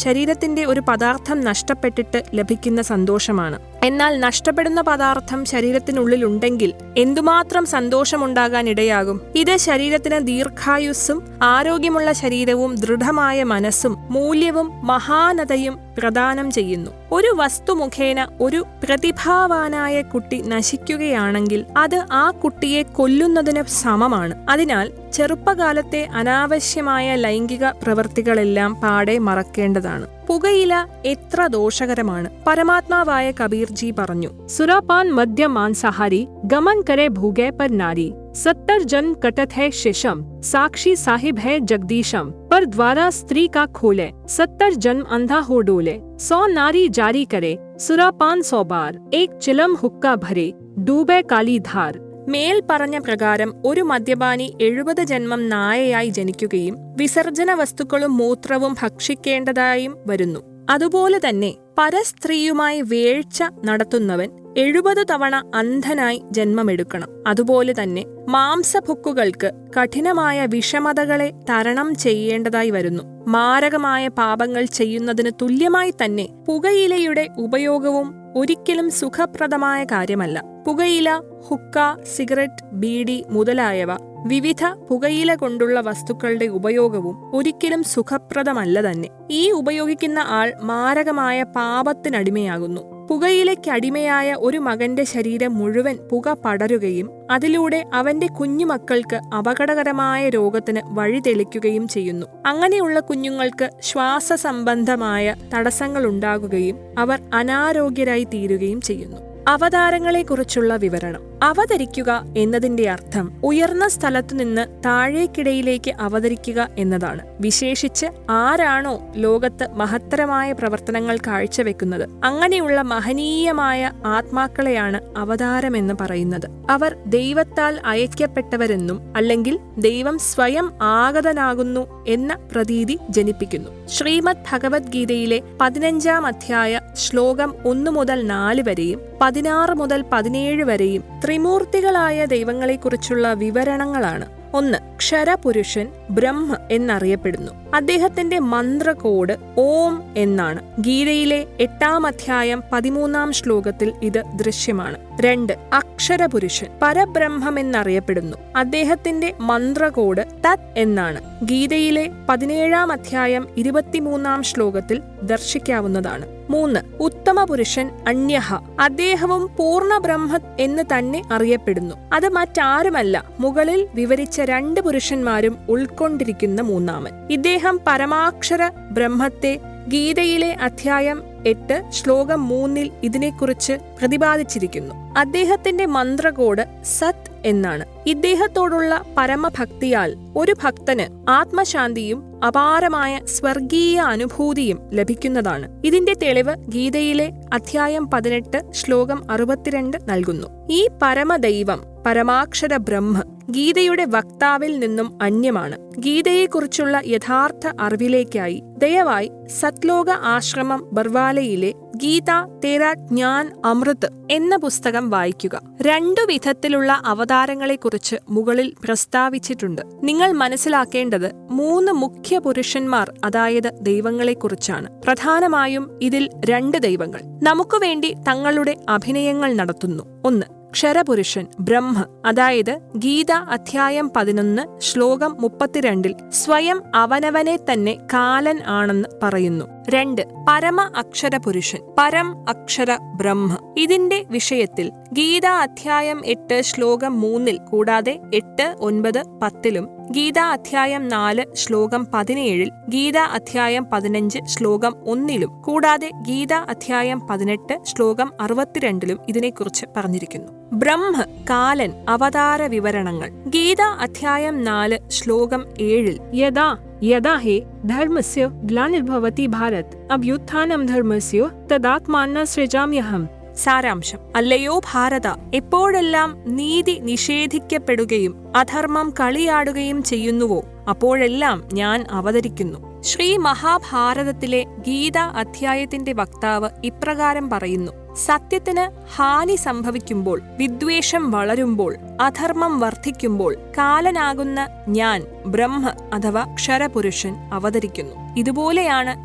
S1: ശരീരത്തിന്റെ ഒരു പദാർത്ഥം നഷ്ടപ്പെട്ടിട്ട് ലഭിക്കുന്ന സന്തോഷമാണ്. എന്നാൽ നഷ്ടപ്പെടുന്ന പദാർത്ഥം ശരീരത്തിനുള്ളിലുണ്ടെങ്കിൽ എന്തുമാത്രം സന്തോഷമുണ്ടാകാൻ ഇടയാകും. ഇത് ശരീരത്തിന് ദീർഘായുസ്സും ആരോഗ്യമുള്ള ശരീരവും ദൃഢമായ മനസ്സും മൂല്യവും മഹാനതയും പ്രദാനം ചെയ്യുന്നു. ഒരു വസ്തു മുഖേന ഒരു പ്രതിഭാവാനായ കുട്ടി നശിക്കുകയാണെങ്കിൽ അത് ആ കുട്ടിയെ കൊല്ലുന്നതിന് സമമാണ്. അതിനാൽ ചെറുപ്പകാലത്തെ അനാവശ്യമായ ലൈംഗിക പ്രവൃത്തികളെല്ലാം പാടെ മറക്കേണ്ടതാണ്. പുകയില എത്ര ദോഷകരമാണ്. പരമാത്മാവായ കബീർജി പറഞ്ഞു,
S2: सुरापान मध्य मांसाहारी गमन करे भूगे पर नारी. 70 जन कटत है शिशम. साक्षी साहिब है जगदीशम. पर द्वारा स्त्री का खोले 70 जन्म अंधा हो डोले. 100 नारी जारी करे सुरापान 100 बार. एक चिलम हुक्का भरे डूबे काली धार.
S1: മേൽ പറഞ്ഞ പ്രകാരം ഒരു മദ്യപാനി 70 ജന്മം നായയായി ജനിക്കുകയും വിസർജന വസ്തുക്കളും മൂത്രവും ഭക്ഷിക്കേണ്ടതായും വരുന്നു. അതുപോലെ തന്നെ പരസ്ത്രീയുമായി വേഴ്ച നടത്തുന്നവൻ 70 തവണ അന്ധനായി ജന്മമെടുക്കണം. അതുപോലെ തന്നെ മാംസഭുക്കുകൾക്ക് കഠിനമായ വിഷമതകളെ തരണം ചെയ്യേണ്ടതായി വരുന്നു. മാരകമായ പാപങ്ങൾ ചെയ്യുന്നതിന് തുല്യമായി തന്നെ പുകയിലയുടെ ഉപയോഗവും ഒരിക്കലും സുഖപ്രദമായ കാര്യമല്ല. പുകയില, ഹുക്ക, സിഗരറ്റ്, ബീഡി മുതലായവ വിവിധ പുകയില കൊണ്ടുള്ള വസ്തുക്കളുടെ ഉപയോഗവും ഒരിക്കലും സുഖപ്രദമല്ല തന്നെ. ഈ ഉപയോഗിക്കുന്ന ആൾ മാരകമായ പാപത്തിനടിമയാകുന്നു. പുകയിലയ്ക്കടിമയായ ഒരു മകന്റെ ശരീരം മുഴുവൻ പുക പടരുകയും അതിലൂടെ അവന്റെ കുഞ്ഞുമക്കൾക്ക് അപകടകരമായ രോഗത്തിന് വഴിതെളിക്കുകയും ചെയ്യുന്നു. അങ്ങനെയുള്ള കുഞ്ഞുങ്ങൾക്ക് ശ്വാസസംബന്ധമായ തടസ്സങ്ങളുണ്ടാകുകയും അവർ അനാരോഗ്യരായി തീരുകയും ചെയ്യുന്നു. അവതാരങ്ങളെക്കുറിച്ചുള്ള വിവരണം. അവതരിക്കുക എന്നതിന്റെ അർത്ഥം ഉയർന്ന സ്ഥലത്തുനിന്ന് താഴേക്കിടയിലേക്ക് അവതരിക്കുക എന്നതാണ്. വിശേഷിച്ച് ആരാണോ ലോകത്ത് മഹത്തരമായ പ്രവർത്തനങ്ങൾ കാഴ്ചവെക്കുന്നത് അങ്ങനെയുള്ള മഹനീയമായ ആത്മാക്കളെയാണ് അവതാരമെന്ന് പറയുന്നത്. അവർ ദൈവത്താൽ അയക്കപ്പെട്ടവരെന്നും അല്ലെങ്കിൽ ദൈവം സ്വയം ആഗതനാകുന്നു എന്ന പ്രതീതി ജനിപ്പിക്കുന്നു. ശ്രീമദ് ഭഗവത്ഗീതയിലെ 15-ാം അധ്യായ ശ്ലോകം 1 മുതൽ 4 വരെയും 16 മുതൽ 17 വരെയും ത്രിമൂർത്തികളായ ദൈവങ്ങളെക്കുറിച്ചുള്ള വിവരണങ്ങളാണ്. 1. ക്ഷരപുരുഷൻ ബ്രഹ്മ എന്നറിയപ്പെടുന്നു. അദ്ദേഹത്തിന്റെ മന്ത്രകോഡ് ഓം എന്നാണ്. ഗീതയിലെ 8-ാം അധ്യായം 13-ാം ശ്ലോകത്തിൽ ഇത് ദൃശ്യമാണ്. 2. അക്ഷരപുരുഷൻ പരബ്രഹ്മമെന്നറിയപ്പെടുന്നു. അദ്ദേഹത്തിന്റെ മന്ത്രകോഡ് തത് എന്നാണ്. ഗീതയിലെ 17-ാം അധ്യായം 23-ാം ശ്ലോകത്തിൽ ദർശിക്കാവുന്നതാണ്. 3. ഉത്തമ പുരുഷൻ അന്യഹ. അദ്ദേഹവും പൂർണ്ണ ബ്രഹ്മ എന്ന് തന്നെ അറിയപ്പെടുന്നു. അത് മറ്റാരുമല്ല, മുകളിൽ വിവരിച്ച 2 പുരുഷന്മാരും ഉൾക്കൊണ്ടിരിക്കുന്ന മൂന്നാമൻ. ഇദ്ദേഹം പരമാക്ഷര ബ്രഹ്മത്തെ ഗീതയിലെ അധ്യായം 8 ശ്ലോകം 3-ൽ ഇതിനെക്കുറിച്ച് പ്രതിപാദിച്ചിരിക്കുന്നു. അദ്ദേഹത്തിന്റെ മന്ത്രകോഡ് സത് എന്നാണ്. ഇദ്ദേഹത്തോടുള്ള പരമഭക്തിയാൽ ഒരു ഭക്തന് ആത്മശാന്തിയും അപാരമായ സ്വർഗീയ അനുഭൂതിയും ലഭിക്കുന്നതാണ്. ഇതിന്റെ തെളിവ് ഗീതയിലെ അധ്യായം 18 ശ്ലോകം 62 നൽകുന്നു. ഈ പരമദൈവം പരമാക്ഷര ബ്രഹ്മ ഗീതയുടെ വക്താവിൽ നിന്നും അന്യമാണ്. ഗീതയെക്കുറിച്ചുള്ള യഥാർത്ഥ അറിവിലേക്കായി ദയവായി സത്ലോക ആശ്രമം ബർവാലയിലെ ഗീത തേരാ ജ്ഞാൻ അമൃത് എന്ന പുസ്തകം വായിക്കുക. 2 വിധത്തിലുള്ള അവതാരങ്ങളെക്കുറിച്ച് മുകളിൽ പ്രസ്താവിച്ചിട്ടുണ്ട്. നിങ്ങൾ മനസ്സിലാക്കേണ്ടത് 3 മുഖ്യ പുരുഷന്മാർ, അതായത് ദൈവങ്ങളെക്കുറിച്ചാണ്. പ്രധാനമായും ഇതിൽ 2 ദൈവങ്ങൾ നമുക്ക് വേണ്ടി തങ്ങളുടെ അഭിനയങ്ങൾ നടത്തുന്നു. 1. ക്ഷരപുരുഷൻ ബ്രഹ്മ, അതായത് ഗീത അധ്യായം 11 ശ്ലോകം 32-ൽ സ്വയം അവനവനെ തന്നെ കാലൻ ആണെന്ന് പറയുന്നു. 2. പരമ അക്ഷരപുരുഷൻ പരം അക്ഷര ബ്രഹ്മ. ഇതിന്റെ വിഷയത്തിൽ ഗീത അധ്യായം 8 ശ്ലോകം 3-ൽ കൂടാതെ 8, 9, 10-ലും ഗീത അധ്യായം 4 ശ്ലോകം 17-ൽ ഗീത അധ്യായം 15 ശ്ലോകം 1-ലും കൂടാതെ ഗീത അധ്യായം 18 ശ്ലോകം 62-ലും ഇതിനെക്കുറിച്ച് പറഞ്ഞിരിക്കുന്നു. ബ്രഹ്മ കാലൻ അവതാര വിവരണങ്ങൾ ഗീത അധ്യായം 4 ശ്ലോകം 7-ൽ
S2: യഥാ യഥാ ഹേ ധർമ്മസ്യ ഗ്ലാനിർഭവതി ഭാരത് അഭ്യുത്ഥാനം ധർമ്മസ്യ തദാത്മാന സൃജാമ്യഹം.
S1: സാരാംശം: അല്ലയോ ഭാരത, എപ്പോഴെല്ലാം നീതി നിഷേധിക്കപ്പെടുകയും അധർമ്മം കളിയാടുകയും ചെയ്യുന്നുവോ അപ്പോഴെല്ലാം ഞാൻ അവതരിക്കുന്നു. ശ്രീ മഹാഭാരതത്തിലെ ഗീത അധ്യായത്തിന്റെ വക്താവ് ഇപ്രകാരം പറയുന്നു: സത്യത്തിന് ഹാനി സംഭവിക്കുമ്പോൾ, വിദ്വേഷം വളരുമ്പോൾ, അധർമ്മം വർദ്ധിക്കുമ്പോൾ കാലനാകുന്ന ഞാൻ ബ്രഹ്മ അഥവാ ക്ഷരപുരുഷൻ അവതരിക്കുന്നു. ഇതുപോലെയാണ്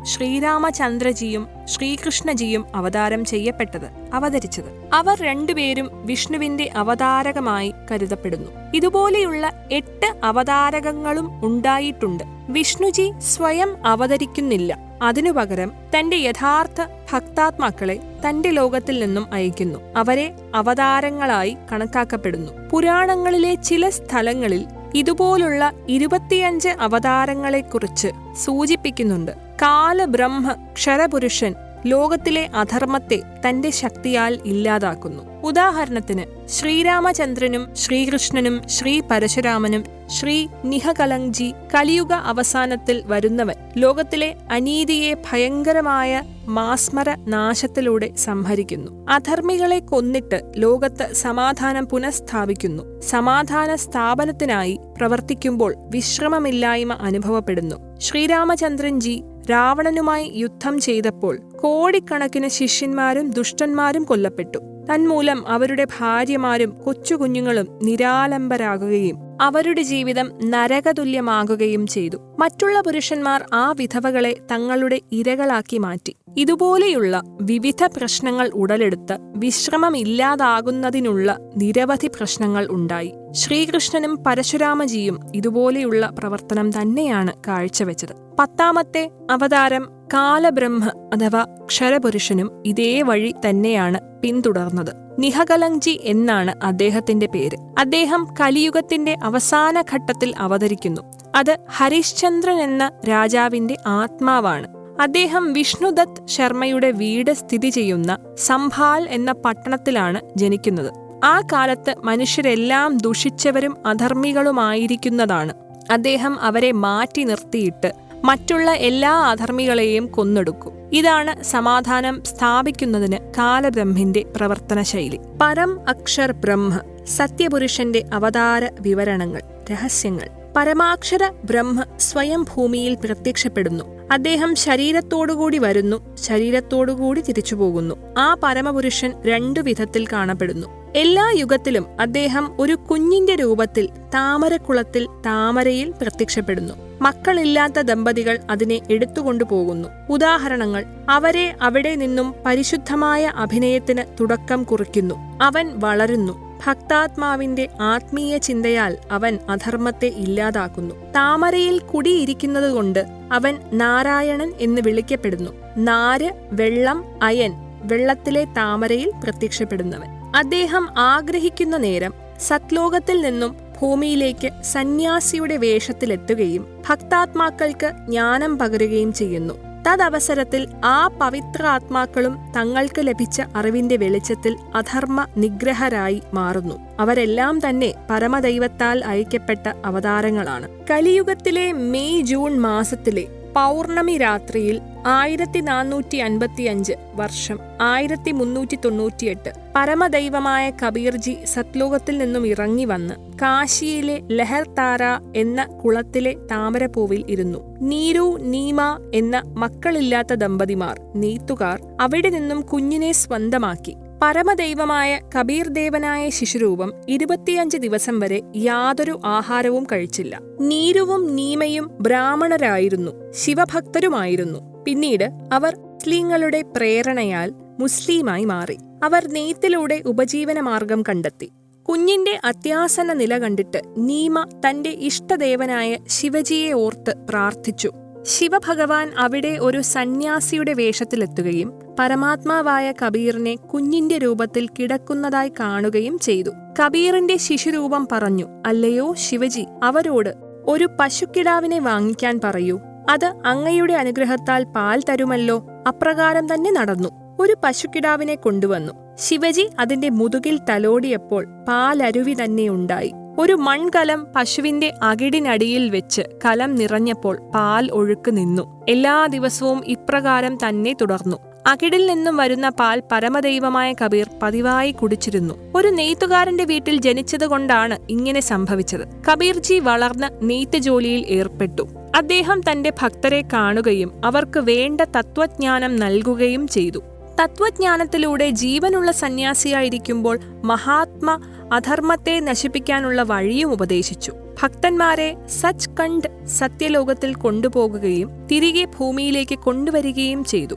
S1: ശ്രീരാമചന്ദ്രജിയും ശ്രീകൃഷ്ണജിയും അവതാരം ചെയ്യപ്പെട്ടത്, അവതരിച്ചത്. അവർ 2 പേരും വിഷ്ണുവിന്റെ അവതാരകമായി കരുതപ്പെടുന്നു. ഇതുപോലെയുള്ള 8 അവതാരകങ്ങളും ഉണ്ടായിട്ടുണ്ട്. വിഷ്ണുജി സ്വയം അവതരിക്കുന്നില്ല. അതിനുപകരം തന്റെ യഥാർത്ഥ ഭക്താത്മാക്കളെ തന്റെ ലോകത്തിൽ നിന്നും അയക്കുന്നു. അവരെ അവതാരങ്ങളായി കണക്കാക്കപ്പെടുന്നു. പുരാണങ്ങളിലെ ചില സ്ഥലങ്ങളിൽ ഇതുപോലുള്ള 25 അവതാരങ്ങളെക്കുറിച്ച് സൂചിപ്പിക്കുന്നുണ്ട്. കാലബ്രഹ്മ ക്ഷരപുരുഷൻ ലോകത്തിലെ അധർമ്മത്തെ തന്റെ ശക്തിയാൽ ഇല്ലാതാക്കുന്നു. ഉദാഹരണത്തിന് ശ്രീരാമചന്ദ്രനും ശ്രീകൃഷ്ണനും ശ്രീ പരശുരാമനും ശ്രീ നിഹകലങ്ജി കലിയുഗ അവസാനത്തിൽ വരുന്നവൻ ലോകത്തിലെ അനീതിയെ ഭയങ്കരമായ മാസ്മര നാശത്തിലൂടെ സംഹരിക്കുന്നു. അധർമ്മികളെ കൊന്നിട്ട് ലോകത്ത് സമാധാനം പുനഃസ്ഥാപിക്കുന്നു. സമാധാന സ്ഥാപനത്തിനായി പ്രവർത്തിക്കുമ്പോൾ വിശ്രമമില്ലായ്മ അനുഭവപ്പെടുന്നു. ശ്രീരാമചന്ദ്രൻ ജി രാവണനുമായി യുദ്ധം ചെയ്തപ്പോൾ കോടിക്കണക്കിന് ശിഷ്യന്മാരും ദുഷ്ടന്മാരും കൊല്ലപ്പെട്ടു. തന്മൂലം അവരുടെ ഭാര്യമാരും കൊച്ചുകുഞ്ഞുങ്ങളും നിരാലംബരാകുകയും അവരുടെ ജീവിതം നരകതുല്യമാകുകയും ചെയ്തു. മറ്റുള്ള പുരുഷന്മാർ ആ വിധവകളെ തങ്ങളുടെ ഇരകളാക്കി മാറ്റി. ഇതുപോലെയുള്ള വിവിധ പ്രശ്നങ്ങൾ ഉടലെടുത്ത് വിശ്രമമില്ലാതാകുന്നതിനുള്ള നിരവധി പ്രശ്നങ്ങൾ ഉണ്ടായി. ശ്രീകൃഷ്ണനും പരശുരാമജിയും ഇതുപോലെയുള്ള പ്രവർത്തനം തന്നെയാണ് കാഴ്ചവെച്ചത്. 10ാമത്തെ അവതാരം കാലബ്രഹ്മ അഥവാ ക്ഷരപുരുഷനും ഇതേ വഴി തന്നെയാണ് പിന്തുടർന്നത്. നിഹകലങ്ജി എന്നാണ് അദ്ദേഹത്തിന്റെ പേര്. അദ്ദേഹം കലിയുഗത്തിന്റെ അവസാന ഘട്ടത്തിൽ അവതരിക്കുന്നു. അത് ഹരിശ്ചന്ദ്രൻ എന്ന രാജാവിന്റെ ആത്മാവാണ്. അദ്ദേഹം വിഷ്ണുദത്ത് ശർമ്മയുടെ വീട് സ്ഥിതി ചെയ്യുന്ന സംഭാൽ എന്ന പട്ടണത്തിലാണ് ജനിക്കുന്നത്. ആ കാലത്ത് മനുഷ്യരെല്ലാം ദുഷിച്ചവരും അധർമ്മികളുമായിരിക്കുന്നതാണ്. അദ്ദേഹം അവരെ മാറ്റി നിർത്തിയിട്ട് മറ്റുള്ള എല്ലാ അധർമ്മികളെയും കൊന്നൊടുക്കും. ഇതാണ് സമാധാനം സ്ഥാപിക്കുന്നതിന് കാലബ്രഹ്മിന്റെ പ്രവർത്തന ശൈലി. പരം അക്ഷർ ബ്രഹ്മ സത്യപുരുഷന്റെ അവതാര വിവരണങ്ങൾ, രഹസ്യങ്ങൾ. പരമാക്ഷര ബ്രഹ്മ സ്വയം ഭൂമിയിൽ പ്രത്യക്ഷപ്പെടുന്നു. അദ്ദേഹം ശരീരത്തോടുകൂടി വരുന്നു, ശരീരത്തോടുകൂടി തിരിച്ചു പോകുന്നു. ആ പരമപുരുഷൻ രണ്ടു വിധത്തിൽ കാണപ്പെടുന്നു. എല്ലാ യുഗത്തിലും അദ്ദേഹം ഒരു കുഞ്ഞിന്റെ രൂപത്തിൽ താമരക്കുളത്തിൽ താമരയിൽ പ്രത്യക്ഷപ്പെടുന്നു. മക്കളില്ലാത്ത ദമ്പതികൾ അതിനെ എടുത്തുകൊണ്ടു പോകുന്നു. ഉദാഹരണങ്ങൾ: അവരെ അവിടെ നിന്നും പരിശുദ്ധമായ അഭിനയത്തിന് തുടക്കം കുറിക്കുന്നു. അവൻ വളരുന്നു. ഭക്താത്മാവിന്റെ ആത്മീയ ചിന്തയാൽ അവൻ അധർമ്മത്തെ ഇല്ലാതാക്കുന്നു. താമരയിൽ കുടിയിരിക്കുന്നതുകൊണ്ട് അവൻ നാരായണൻ എന്ന് വിളിക്കപ്പെടുന്നു. നാര്, വെള്ളം, അയൻ, വെള്ളത്തിലെ താമരയിൽ പ്രത്യക്ഷപ്പെടുന്നവൻ. അദ്ദേഹം ആഗ്രഹിക്കുന്ന നേരം സത്ലോകത്തിൽ നിന്നും ഭൂമിയിലേക്ക് സന്യാസിയുടെ വേഷത്തിലെത്തുകയും ഭക്താത്മാക്കൾക്ക് ജ്ഞാനം പകരുകയും ചെയ്യുന്നു. തദവസരത്തിൽ ആ പവിത്ര ആത്മാക്കളും തങ്ങൾക്ക് ലഭിച്ച അറിവിന്റെ വെളിച്ചത്തിൽ അധർമ്മ നിഗ്രഹരായി മാറുന്നു. അവരെല്ലാം തന്നെ പരമദൈവത്താൽ അയക്കപ്പെട്ട അവതാരങ്ങളാണ്. കലിയുഗത്തിലെ മെയ് ജൂൺ മാസത്തിലെ പൗർണമി രാത്രിയിൽ 1455 വർഷം 1398 പരമദൈവമായ കബീർജി സത്ലോകത്തിൽ നിന്നും ഇറങ്ങി വന്ന് കാശിയിലെ ലഹർതാര എന്ന കുളത്തിലെ താമരപ്പൂവിൽ ഇരുന്നു. നീരു, നീമ എന്ന മക്കളില്ലാത്ത ദമ്പതിമാർ, നെയ്ത്തുകാർ അവിടെ നിന്നും കുഞ്ഞിനെ സ്വന്തമാക്കി. പരമദൈവമായ കബീർ ദേവനായ ശിശുരൂപം 25 ദിവസം വരെ യാതൊരു ആഹാരവും കഴിച്ചില്ല. നീരുവും നീമയും ബ്രാഹ്മണരായിരുന്നു, ശിവഭക്തരുമായിരുന്നു. പിന്നീട് അവർ മുസ്ലിങ്ങളുടെ പ്രേരണയാൽ മുസ്ലിമായി മാറി. അവർ നെയ്ത്തിലൂടെ ഉപജീവനമാർഗം കണ്ടെത്തി. കുഞ്ഞിന്റെ അത്യാസന്ന നില കണ്ടിട്ട് നീമ തന്റെ ഇഷ്ടദേവനായ ശിവജിയെ ഓർത്ത് പ്രാർത്ഥിച്ചു. ശിവഭഗവാൻ അവിടെ ഒരു സന്യാസിയുടെ വേഷത്തിലെത്തുകയും പരമാത്മാവായ കബീറിനെ കുഞ്ഞിന്റെ രൂപത്തിൽ കിടക്കുന്നതായി കാണുകയും ചെയ്തു. കബീറിന്റെ ശിശുരൂപം പറഞ്ഞു, അല്ലയോ ശിവജി, അവരോട് ഒരു പശുക്കിടാവിനെ വാങ്ങിക്കാൻ പറയൂ. അത് അങ്ങയുടെ അനുഗ്രഹത്താൽ പാൽ തരുമല്ലോ. അപ്രകാരം തന്നെ നടന്നു. ഒരു പശുക്കിടാവിനെ കൊണ്ടുവന്നു. ശിവജി അതിന്റെ മുതുകിൽ തലോടിയപ്പോൾ പാലരുവി തന്നെ ഉണ്ടായി. ഒരു മൺകലം പശുവിന്റെ അകിടിനടിയിൽ വെച്ച് കലം നിറഞ്ഞപ്പോൾ പാൽ ഒഴുക്ക് നിന്നു. എല്ലാ ദിവസവും ഇപ്രകാരം തന്നെ തുടർന്നു. അകിടിൽ നിന്നും വരുന്ന പാൽ പരമദൈവമായ കബീർ പതിവായി കുടിച്ചിരുന്നു. ഒരു നെയ്ത്തുകാരന്റെ വീട്ടിൽ ജനിച്ചതുകൊണ്ടാണ് ഇങ്ങനെ സംഭവിച്ചത്. കബീർജി വളർന്ന് നെയ്ത്ത് ജോലിയിൽ ഏർപ്പെട്ടു. അദ്ദേഹം തന്റെ ഭക്തരെ കാണുകയും അവർക്ക് വേണ്ട തത്വജ്ഞാനം നൽകുകയും ചെയ്തു. തത്വജ്ഞാനത്തിലൂടെ ജീവനുള്ള സന്യാസിയായിരിക്കുമ്പോൾ മഹാത്മ അധർമ്മത്തെ നശിപ്പിക്കാനുള്ള വഴിയും ഉപദേശിച്ചു. ഭക്തന്മാരെ സച്ച് കണ്ട് സത്യലോകത്തിൽ കൊണ്ടുപോകുകയും തിരികെ ഭൂമിയിലേക്ക് കൊണ്ടുവരികയും ചെയ്തു.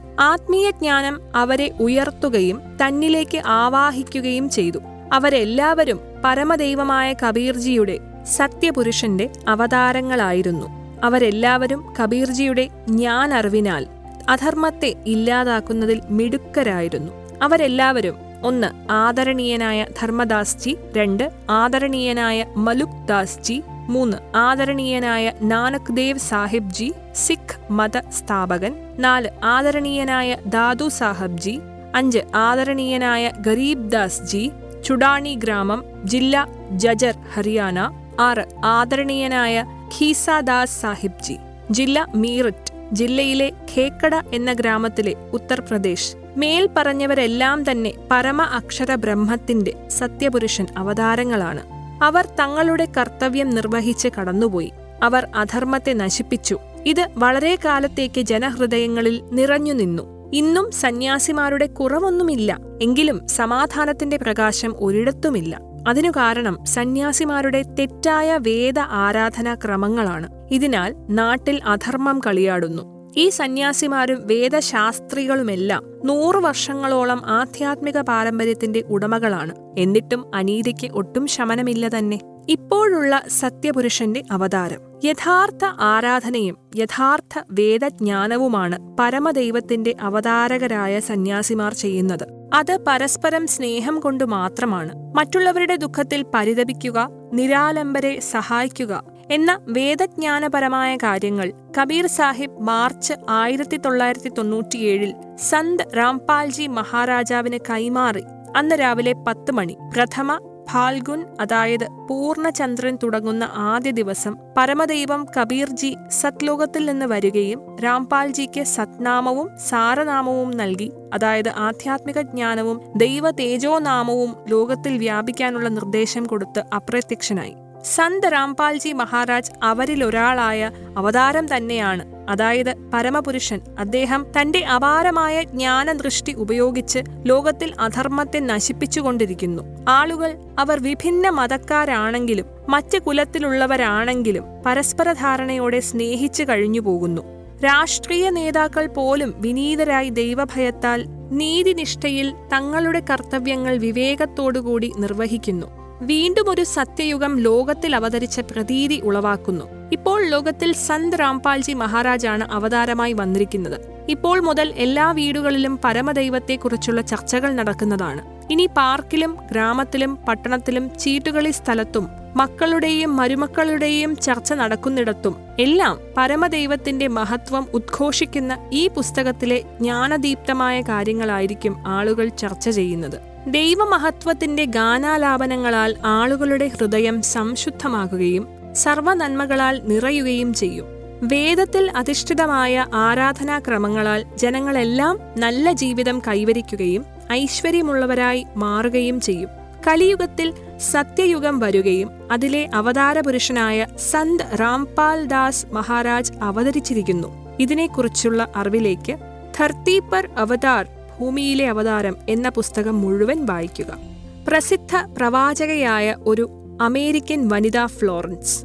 S1: ആത്മീയ ജ്ഞാനം അവരെ ഉയർത്തുകയും തന്നിലേക്ക് ആവാഹിക്കുകയും ചെയ്തു. അവരെല്ലാവരും പരമദൈവമായ കബീർജിയുടെ സത്യപുരുഷന്റെ അവതാരങ്ങളായിരുന്നു. അവരെല്ലാവരും കബീർജിയുടെ ജ്ഞാനറിവിനാൽ അധർമ്മത്തെ ഇല്ലാതാക്കുന്നതിൽ മിടുക്കരായിരുന്നു. അവരെല്ലാവരും 1. ആദരണീയനായ ധർമ്മദാസ്ജി, 2. ആദരണീയനായ മലുക് ദാസ്ജി, 3. ആദരണീയനായ നാനക് ദേവ് സാഹിബ് ജി, സിഖ് മത സ്ഥാപകൻ, 4. ആദരണീയനായ ദാദു സാഹബ് ജി, 5. ആദരണീയനായ ഗരീബ് ദാസ് ജി, ചുഡാണി ഗ്രാമം, ജില്ല ജജർ, ഹരിയാന, 6. ആദരണീയനായ ഖീസാദാസ് സാഹിബ് ജി, ജില്ല മീററ്റ്, ജില്ലയിലെ ഖേക്കട എന്ന ഗ്രാമത്തിലെ ഉത്തർപ്രദേശ്. മേൽ പറഞ്ഞവരെല്ലാം തന്നെ പരമ അക്ഷര ബ്രഹ്മത്തിന്റെ സത്യപുരുഷൻ അവതാരങ്ങളാണ്. അവർ തങ്ങളുടെ കർത്തവ്യം നിർവഹിച്ച് കടന്നുപോയി. അവർ അധർമ്മത്തെ നശിപ്പിച്ചു. ഇത് വളരെ കാലത്തേക്ക് ജനഹൃദയങ്ങളിൽ നിറഞ്ഞു നിന്നു. ഇന്നും സന്യാസിമാരുടെ കുറവൊന്നുമില്ല. എങ്കിലും സമാധാനത്തിന്റെ പ്രകാശം ഒരിടത്തുമില്ല. അതിനു കാരണം സന്യാസിമാരുടെ തെറ്റായ വേദ ആരാധനാ ക്രമങ്ങളാണ്. ഇതിനാൽ നാട്ടിൽ അധർമ്മം കളിയാടുന്നു. ഈ സന്യാസിമാരും വേദശാസ്ത്രികളുമെല്ലാം 100 വർഷങ്ങളോളം ആധ്യാത്മിക പാരമ്പര്യത്തിന്റെ ഉടമകളാണ്. എന്നിട്ടും അനീതിക്ക് ഒട്ടും ശമനമില്ല തന്നെ. ഇപ്പോഴുള്ള സത്യപുരുഷന്റെ അവതാരം യഥാർത്ഥ ആരാധനയും യഥാർത്ഥ വേദജ്ഞാനവുമാണ് പരമദൈവത്തിന്റെ അവതാരകരായ സന്യാസിമാർ ചെയ്യുന്നത്. അത് പരസ്പരം സ്നേഹം കൊണ്ട് മാത്രമാണ്. മറ്റുള്ളവരുടെ ദുഃഖത്തിൽ പരിതപിക്കുക, നിരാലംബരെ സഹായിക്കുക എന്ന വേദജ്ഞാനപരമായ കാര്യങ്ങൾ കബീർ സാഹിബ് മാർച്ച് 1997 സന്ത് രാംപാൽജി മഹാരാജാവിന് കൈമാറി. അന്ന് രാവിലെ 10 മണി പ്രഥമ ഫാൽഗുൻ, അതായത് പൂർണ്ണചന്ദ്രൻ തുടങ്ങുന്ന ആദ്യ ദിവസം പരമദൈവം കബീർജി സത്ലോകത്തിൽ നിന്ന് വരികയും രാംപാൽജിക്ക് സത്നാമവും സാരനാമവും നൽകി, അതായത് ആധ്യാത്മിക ജ്ഞാനവും ദൈവ തേജോനാമവും ലോകത്തിൽ വ്യാപിക്കാനുള്ള നിർദ്ദേശം കൊടുത്ത് അപ്രത്യക്ഷനായി. സന്ത് രാംപാൽജി മഹാരാജ് അവരിലൊരാളായ അവതാരം തന്നെയാണ്. അതായത് പരമപുരുഷൻ. അദ്ദേഹം തന്റെ അപാരമായ ജ്ഞാനദൃഷ്ടി ഉപയോഗിച്ച് ലോകത്തിൽ അധർമ്മത്തെ നശിപ്പിച്ചുകൊണ്ടിരിക്കുന്നു. ആളുകൾ അവർ വിഭിന്ന മതക്കാരാണെങ്കിലും മറ്റ് കുലത്തിലുള്ളവരാണെങ്കിലും പരസ്പര ധാരണയോടെ സ്നേഹിച്ചു കഴിഞ്ഞു പോകുന്നു. രാഷ്ട്രീയ നേതാക്കൾ പോലും വിനീതരായി ദൈവഭയത്താൽ നീതിനിഷ്ഠയിൽ തങ്ങളുടെ കർത്തവ്യങ്ങൾ വിവേകത്തോടുകൂടി നിർവഹിക്കുന്നു. വീണ്ടും ഒരു സത്യയുഗം ലോകത്തിൽ അവതരിച്ച പ്രതീതി ഉളവാക്കുന്നു. ഇപ്പോൾ ലോകത്തിൽ സന്ത് രാംപാൽജി മഹാരാജാണ് അവതാരമായി വന്നിരിക്കുന്നത്. ഇപ്പോൾ മുതൽ എല്ലാ വീടുകളിലും പരമദൈവത്തെക്കുറിച്ചുള്ള ചർച്ചകൾ നടക്കുന്നതാണ്. ഇനി പാർക്കിലും ഗ്രാമത്തിലും പട്ടണത്തിലും ചീട്ടുകളി സ്ഥലത്തും മക്കളുടെയും മരുമക്കളുടെയും ചർച്ച നടക്കുന്നിടത്തും എല്ലാം പരമദൈവത്തിന്റെ മഹത്വം ഉദ്ഘോഷിക്കുന്ന ഈ പുസ്തകത്തിലെ ജ്ഞാനദീപ്തമായ കാര്യങ്ങളായിരിക്കും ആളുകൾ ചർച്ച ചെയ്യുന്നത്. ദൈവമഹത്വത്തിന്റെ ഗാനാലാപനങ്ങളാൽ ആളുകളുടെ ഹൃദയം സംശുദ്ധമാകുകയും സർവ്വനന്മകളാൽ നിറയുകയും ചെയ്യും. വേദത്തിൽ അധിഷ്ഠിതമായ ആരാധനാക്രമങ്ങളാൽ ജനങ്ങളെല്ലാം നല്ല ജീവിതം കൈവരിക്കുകയും ഐശ്വര്യമുള്ളവരായി മാറുകയും ചെയ്യും. കലിയുഗത്തിൽ സത്യയുഗം വരുകയും അതിലെ അവതാരപുരുഷനായ സന്ത് രാംപാൽ ദാസ് മഹാരാജ് അവതരിച്ചിരിക്കുന്നു. ഇതിനെക്കുറിച്ചുള്ള അറിവിലേക്ക് ധർത്തി പർ അവതാർ, ഭൂമിയിലെ അവതാരം എന്ന പുസ്തകം മുഴുവൻ വായിക്കുക. പ്രസിദ്ധ പ്രവാചകയായ ഒരു അമേരിക്കൻ വനിത ഫ്ലോറൻസ്.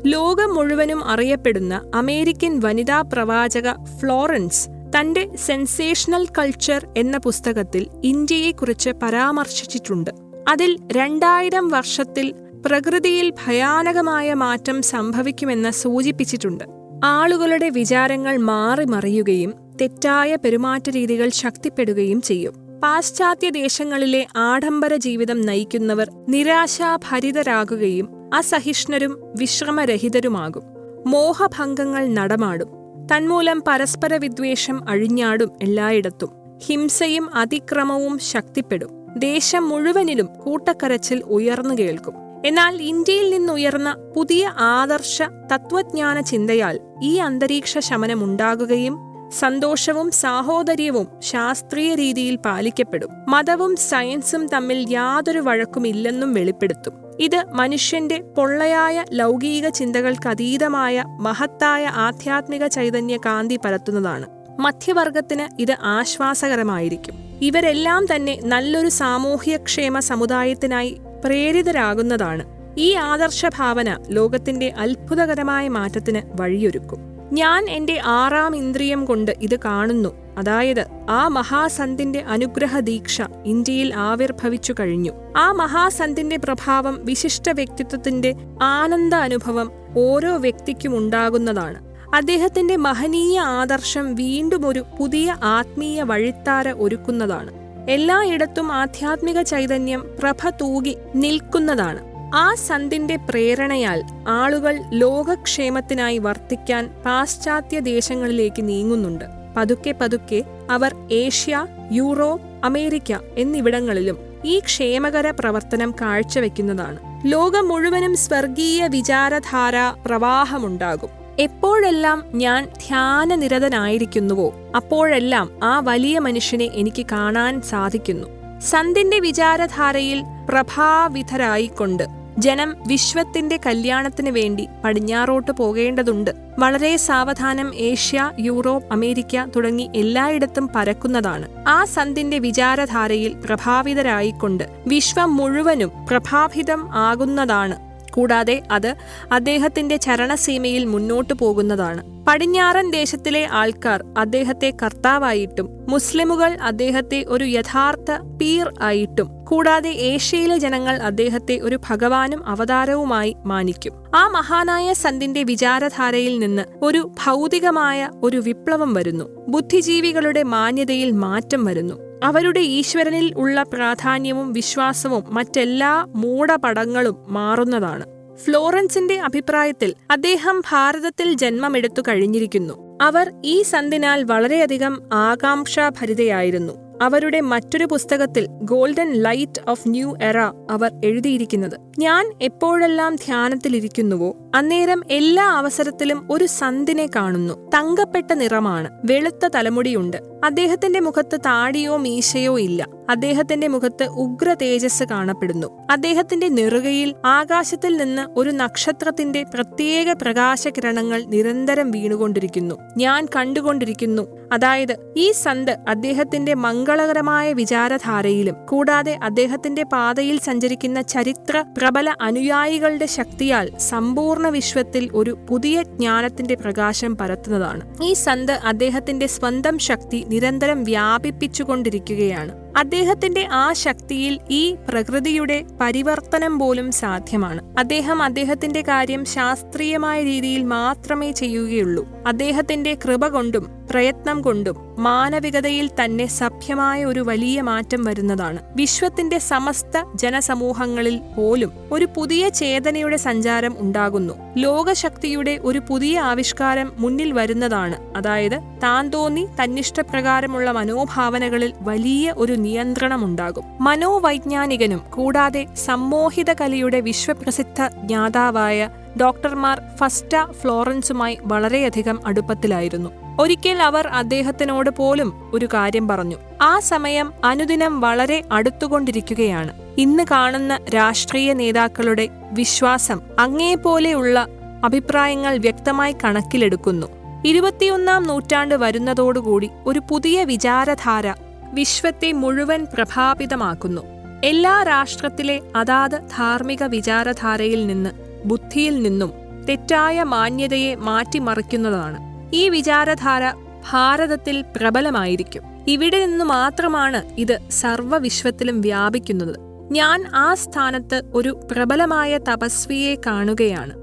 S1: ലോകം മുഴുവനും അറിയപ്പെടുന്ന അമേരിക്കൻ വനിതാ പ്രവാചക ഫ്ലോറൻസ് തന്റെ സെൻസേഷണൽ കൾച്ചർ എന്ന പുസ്തകത്തിൽ ഇന്ത്യയെക്കുറിച്ച് പരാമർശിച്ചിട്ടുണ്ട്. അതിൽ 2000 വർഷത്തിൽ പ്രകൃതിയിൽ ഭയാനകമായ മാറ്റം സംഭവിക്കുമെന്ന് സൂചിപ്പിച്ചിട്ടുണ്ട്. ആളുകളുടെ വിചാരങ്ങൾ മാറിമറിയുകയും തെറ്റായ പെരുമാറ്റരീതികൾ ശക്തിപ്പെടുകയും ചെയ്യും. പാശ്ചാത്യ ദേശങ്ങളിലെ ആഡംബര ജീവിതം നയിക്കുന്നവർ നിരാശാഭരിതരാകുകയും അസഹിഷ്ണുരും വിശ്രമരഹിതരുമാകും. മോഹഭംഗങ്ങൾ നടമാടും. തന്മൂലം പരസ്പര വിദ്വേഷം അഴിഞ്ഞാടും. എല്ലായിടത്തും ഹിംസയും അതിക്രമവും ശക്തിപ്പെടും. ദേശം മുഴുവനിലും കൂട്ടക്കരച്ചിൽ ഉയർന്നു കേൾക്കും. എന്നാൽ ഇന്ത്യയിൽ നിന്നുയർന്ന പുതിയ ആദർശ തത്വജ്ഞാന ചിന്തയാൽ ഈ അന്തരീക്ഷ ശമനമുണ്ടാകുകയും സന്തോഷവും സാഹോദര്യവും ശാസ്ത്രീയ രീതിയിൽ പാലിക്കപ്പെടും. മതവും സയൻസും തമ്മിൽ യാതൊരു വഴക്കുമില്ലെന്നും വെളിപ്പെടുത്തും. ഇത് മനുഷ്യന്റെ പൊള്ളയായ ലൗകിക ചിന്തകൾക്കതീതമായ മഹത്തായ ആധ്യാത്മിക ചൈതന്യ കാന്തി പരത്തുന്നതാണ്. മധ്യവർഗത്തിന് ഇത് ആശ്വാസകരമായിരിക്കും. ഇവരെല്ലാം തന്നെ നല്ലൊരു സാമൂഹ്യക്ഷേമ സമുദായത്തിനായി പ്രേരിതരാകുന്നതാണ്. ഈ ആദർശഭാവന ലോകത്തിന്റെ അത്ഭുതകരമായ മാറ്റത്തിന് വഴിയൊരുക്കും. ഞാൻ എന്റെ 6ാം ഇന്ദ്രിയം കൊണ്ട് ഇത് കാണുന്നു. അതായത് ആ മഹാസന്തിന്റെ അനുഗ്രഹ ദീക്ഷ ഇന്ത്യയിൽ ആവിർഭവിച്ചു കഴിഞ്ഞു. ആ മഹാസന്തിന്റെ പ്രഭാവം, വിശിഷ്ട വ്യക്തിത്വത്തിന്റെ ആനന്ദ അനുഭവം ഓരോ വ്യക്തിക്കും ഉണ്ടാകുന്നതാണ്. അദ്ദേഹത്തിന്റെ മഹനീയ ആദർശം വീണ്ടും ഒരു പുതിയ ആത്മീയ വഴിത്താര ഒരുക്കുന്നതാണ്. എല്ലായിടത്തും ആധ്യാത്മിക ചൈതന്യം പ്രഭ തൂകി നിൽക്കുന്നതാണ്. ആ സന്തിന്റെ പ്രേരണയാൽ ആളുകൾ ലോകക്ഷേമത്തിനായി വർത്തിക്കാൻ പാശ്ചാത്യ ദേശങ്ങളിലേക്ക് നീങ്ങുന്നുണ്ട്. പതുക്കെ പതുക്കെ അവർ ഏഷ്യ, യൂറോപ്പ്, അമേരിക്ക എന്നിവിടങ്ങളിലും ഈ ക്ഷേമകര പ്രവർത്തനം കാഴ്ചവെക്കുന്നതാണ്. ലോകം മുഴുവനും സ്വർഗീയ വിചാരധാര പ്രവാഹമുണ്ടാകും. എപ്പോഴെല്ലാം ഞാൻ ധ്യാനനിരതനായിരിക്കുന്നുവോ അപ്പോഴെല്ലാം ആ വലിയ മനുഷ്യനെ എനിക്ക് കാണാൻ സാധിക്കുന്നു. സന്തിന്റെ വിചാരധാരയിൽ പ്രഭാവിതരായിക്കൊണ്ട് ജനം വിശ്വത്തിന്റെ കല്യാണത്തിന് വേണ്ടി പടിഞ്ഞാറോട്ട് പോകേണ്ടതുണ്ട്. വളരെ സാവധാനം ഏഷ്യ, യൂറോപ്പ്, അമേരിക്ക തുടങ്ങി എല്ലായിടത്തും പരക്കുന്നതാണ്. ആ സന്തിന്റെ വിചാരധാരയിൽ പ്രഭാവിതരായിക്കൊണ്ട് വിശ്വം മുഴുവനും പ്രഭാവിതം ആകുന്നതാണ്. കൂടാതെ അത് അദ്ദേഹത്തിന്റെ ചരണസീമയിൽ മുന്നോട്ടു പോകുന്നതാണ്. പടിഞ്ഞാറൻ ദേശത്തിലെ ആൾക്കാർ അദ്ദേഹത്തെ കർത്താവായിട്ടും മുസ്ലിമുകൾ അദ്ദേഹത്തെ ഒരു യഥാർത്ഥ പീർ ആയിട്ടും കൂടാതെ ഏഷ്യയിലെ ജനങ്ങൾ അദ്ദേഹത്തെ ഒരു ഭഗവാനും അവതാരവുമായി മാനിക്കും. ആ മഹാനായ സന്തിന്റെ വിചാരധാരയിൽ നിന്ന് ഒരു ഭൗതികമായ ഒരു വിപ്ലവം വരുന്നു. ബുദ്ധിജീവികളുടെ മാന്യതയിൽ മാറ്റം വരുന്നു. അവരുടെ ഈശ്വരനിൽ ഉള്ള പ്രാധാന്യവും വിശ്വാസവും മറ്റെല്ലാ മൂഢപടങ്ങളും മാറുന്നതാണ്. ഫ്ലോറൻസിന്റെ അഭിപ്രായത്തിൽ അദ്ദേഹം ഭാരതത്തിൽ ജന്മമെടുത്തു കഴിഞ്ഞിരിക്കുന്നു. അവർ ഈ സന്തിനാൽ വളരെയധികം ആകാംക്ഷാഭരിതയായിരുന്നു. അവരുടെ മറ്റൊരു പുസ്തകത്തിൽ ഗോൾഡൻ ലൈറ്റ് ഓഫ് ന്യൂ എറ അവർ എഴുതിയിരിക്കുന്നത്. ഞാൻ എപ്പോഴെല്ലാം ധ്യാനത്തിലിരിക്കുന്നുവോ അന്നേരം എല്ലാ അവസരത്തിലും ഒരു സന്ധിനെ കാണുന്നു. തങ്കപ്പെട്ട നിറമാണ്, വെളുത്ത തലമുടിയുണ്ട്. അദ്ദേഹത്തിന്റെ മുഖത്ത് താടിയോ മീശയോ ഇല്ല. അദ്ദേഹത്തിന്റെ മുഖത്ത് ഉഗ്ര തേജസ് കാണപ്പെടുന്നു. അദ്ദേഹത്തിന്റെ നെറുകയിൽ ആകാശത്തിൽ നിന്ന് ഒരു നക്ഷത്രത്തിന്റെ പ്രത്യേക പ്രകാശകിരണങ്ങൾ നിരന്തരം വീണുകൊണ്ടിരിക്കുന്നു. ഞാൻ കണ്ടുകൊണ്ടിരിക്കുന്നു. അതായത് ഈ സന്ത് അദ്ദേഹത്തിന്റെ മംഗളകരമായ വിചാരധാരയിലും കൂടാതെ അദ്ദേഹത്തിന്റെ പാതയിൽ സഞ്ചരിക്കുന്ന ചരിത്ര പ്രബല അനുയായികളുടെ ശക്തിയാൽ സമ്പൂർണ്ണ വിശ്വത്തിൽ ഒരു പുതിയ ജ്ഞാനത്തിന്റെ പ്രകാശം പരത്തുന്നതാണ്. ഈ സന്ത് അദ്ദേഹത്തിന്റെ സ്വന്തം ശക്തി നിരന്തരം വ്യാപിപ്പിച്ചുകൊണ്ടിരിക്കുകയാണ്. അദ്ദേഹത്തിന്റെ ആ ശക്തിയിൽ ഈ പ്രകൃതിയുടെ പരിവർത്തനം പോലും സാധ്യമാണ്. അദ്ദേഹം അദ്ദേഹത്തിന്റെ കാര്യം ശാസ്ത്രീയമായ രീതിയിൽ മാത്രമേ ചെയ്യുകയുള്ളൂ. അദ്ദേഹത്തിന്റെ കൃപ കൊണ്ടും പ്രയത്നം കൊണ്ടും മാനവികതയിൽ തന്നെ സഭ്യമായ ഒരു വലിയ മാറ്റം വരുന്നതാണ്. വിശ്വത്തിന്റെ സമസ്ത ജനസമൂഹങ്ങളിൽ പോലും ഒരു പുതിയ ചേതനയുടെ സഞ്ചാരം ഉണ്ടാകുന്നു. ലോകശക്തിയുടെ ഒരു പുതിയ ആവിഷ്കാരം മുന്നിൽ വരുന്നതാണ്. അതായത് താൻ തോന്നി തന്നിഷ്ടപ്രകാരമുള്ള മനോഭാവനകളിൽ വലിയ ഒരു നിയന്ത്രണമുണ്ടാകും. മനോവൈജ്ഞാനികനും കൂടാതെ സമ്മോഹിത കലയുടെ വിശ്വപ്രസിദ്ധ ജ്ഞാതാവായ ഡോക്ടർമാർ ഫസ്റ്റ ഫ്ലോറൻസുമായി വളരെയധികം അടുപ്പത്തിലായിരുന്നു. ഒരിക്കൽ അവർ അദ്ദേഹത്തിനോട് പോലും ഒരു കാര്യം പറഞ്ഞു. ആ സമയം അനുദിനം വളരെ അടുത്തുകൊണ്ടിരിക്കുകയാണ്. ഇന്ന് കാണുന്ന രാഷ്ട്രീയ നേതാക്കളുടെ വിശ്വാസം അങ്ങേപോലെയുള്ള അഭിപ്രായങ്ങൾ വ്യക്തമായി കണക്കിലെടുക്കുന്നു. 21-ാം നൂറ്റാണ്ട് വരുന്നതോടുകൂടി ഒരു പുതിയ വിചാരധാര വിശ്വത്തെ മുഴുവൻ പ്രഭാവിതമാക്കുന്നു. എല്ലാ രാഷ്ട്രത്തിലെ അതാത് ധാർമ്മിക വിചാരധാരയിൽ നിന്ന്, ബുദ്ധിയിൽ നിന്നും തെറ്റായ മാന്യതയെ മാറ്റിമറിക്കുന്നതാണ്. ഈ വിചാരധാര ഭാരതത്തിൽ പ്രബലമായിരിക്കും. ഇവിടെ നിന്ന് മാത്രമാണ് ഇത് സർവ്വവിശ്വത്തിലും വ്യാപിക്കുന്നത്. ഞാൻ ആ സ്ഥാനത്ത് ഒരു പ്രബലമായ തപസ്വിയെ കാണുകയാണ്.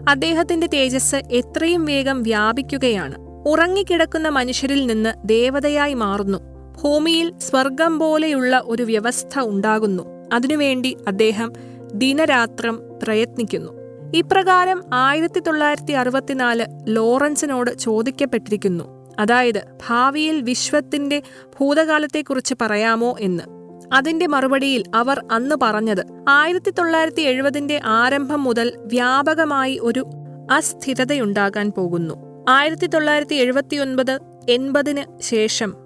S1: അദ്ദേഹത്തിന്റെ തേജസ് എത്രയും വേഗം വ്യാപിക്കുകയാണ്. ഉറങ്ങിക്കിടക്കുന്ന മനുഷ്യരിൽ നിന്ന് ദേവതയായി മാറുന്നു. ഭൂമിയിൽ സ്വർഗം പോലെയുള്ള ഒരു വ്യവസ്ഥ ഉണ്ടാകുന്നു. അതിനുവേണ്ടി അദ്ദേഹം ദിനരാത്രം പ്രയത്നിക്കുന്നു. ഇപ്രകാരം 1964 ലോറൻസിനോട് ചോദിക്കപ്പെട്ടിരിക്കുന്നു. അതായത് ഭാവിയിൽ വിശ്വത്തിന്റെ ഭൂതകാലത്തെക്കുറിച്ച് പറയാമോ എന്ന്. അതിന്റെ മറുപടിയിൽ അവർ അന്ന് പറഞ്ഞത് 1970-ന്റെ ആരംഭം മുതൽ വ്യാപകമായി ഒരു അസ്ഥിരതയുണ്ടാകാൻ പോകുന്നു. 1979-80 ശേഷം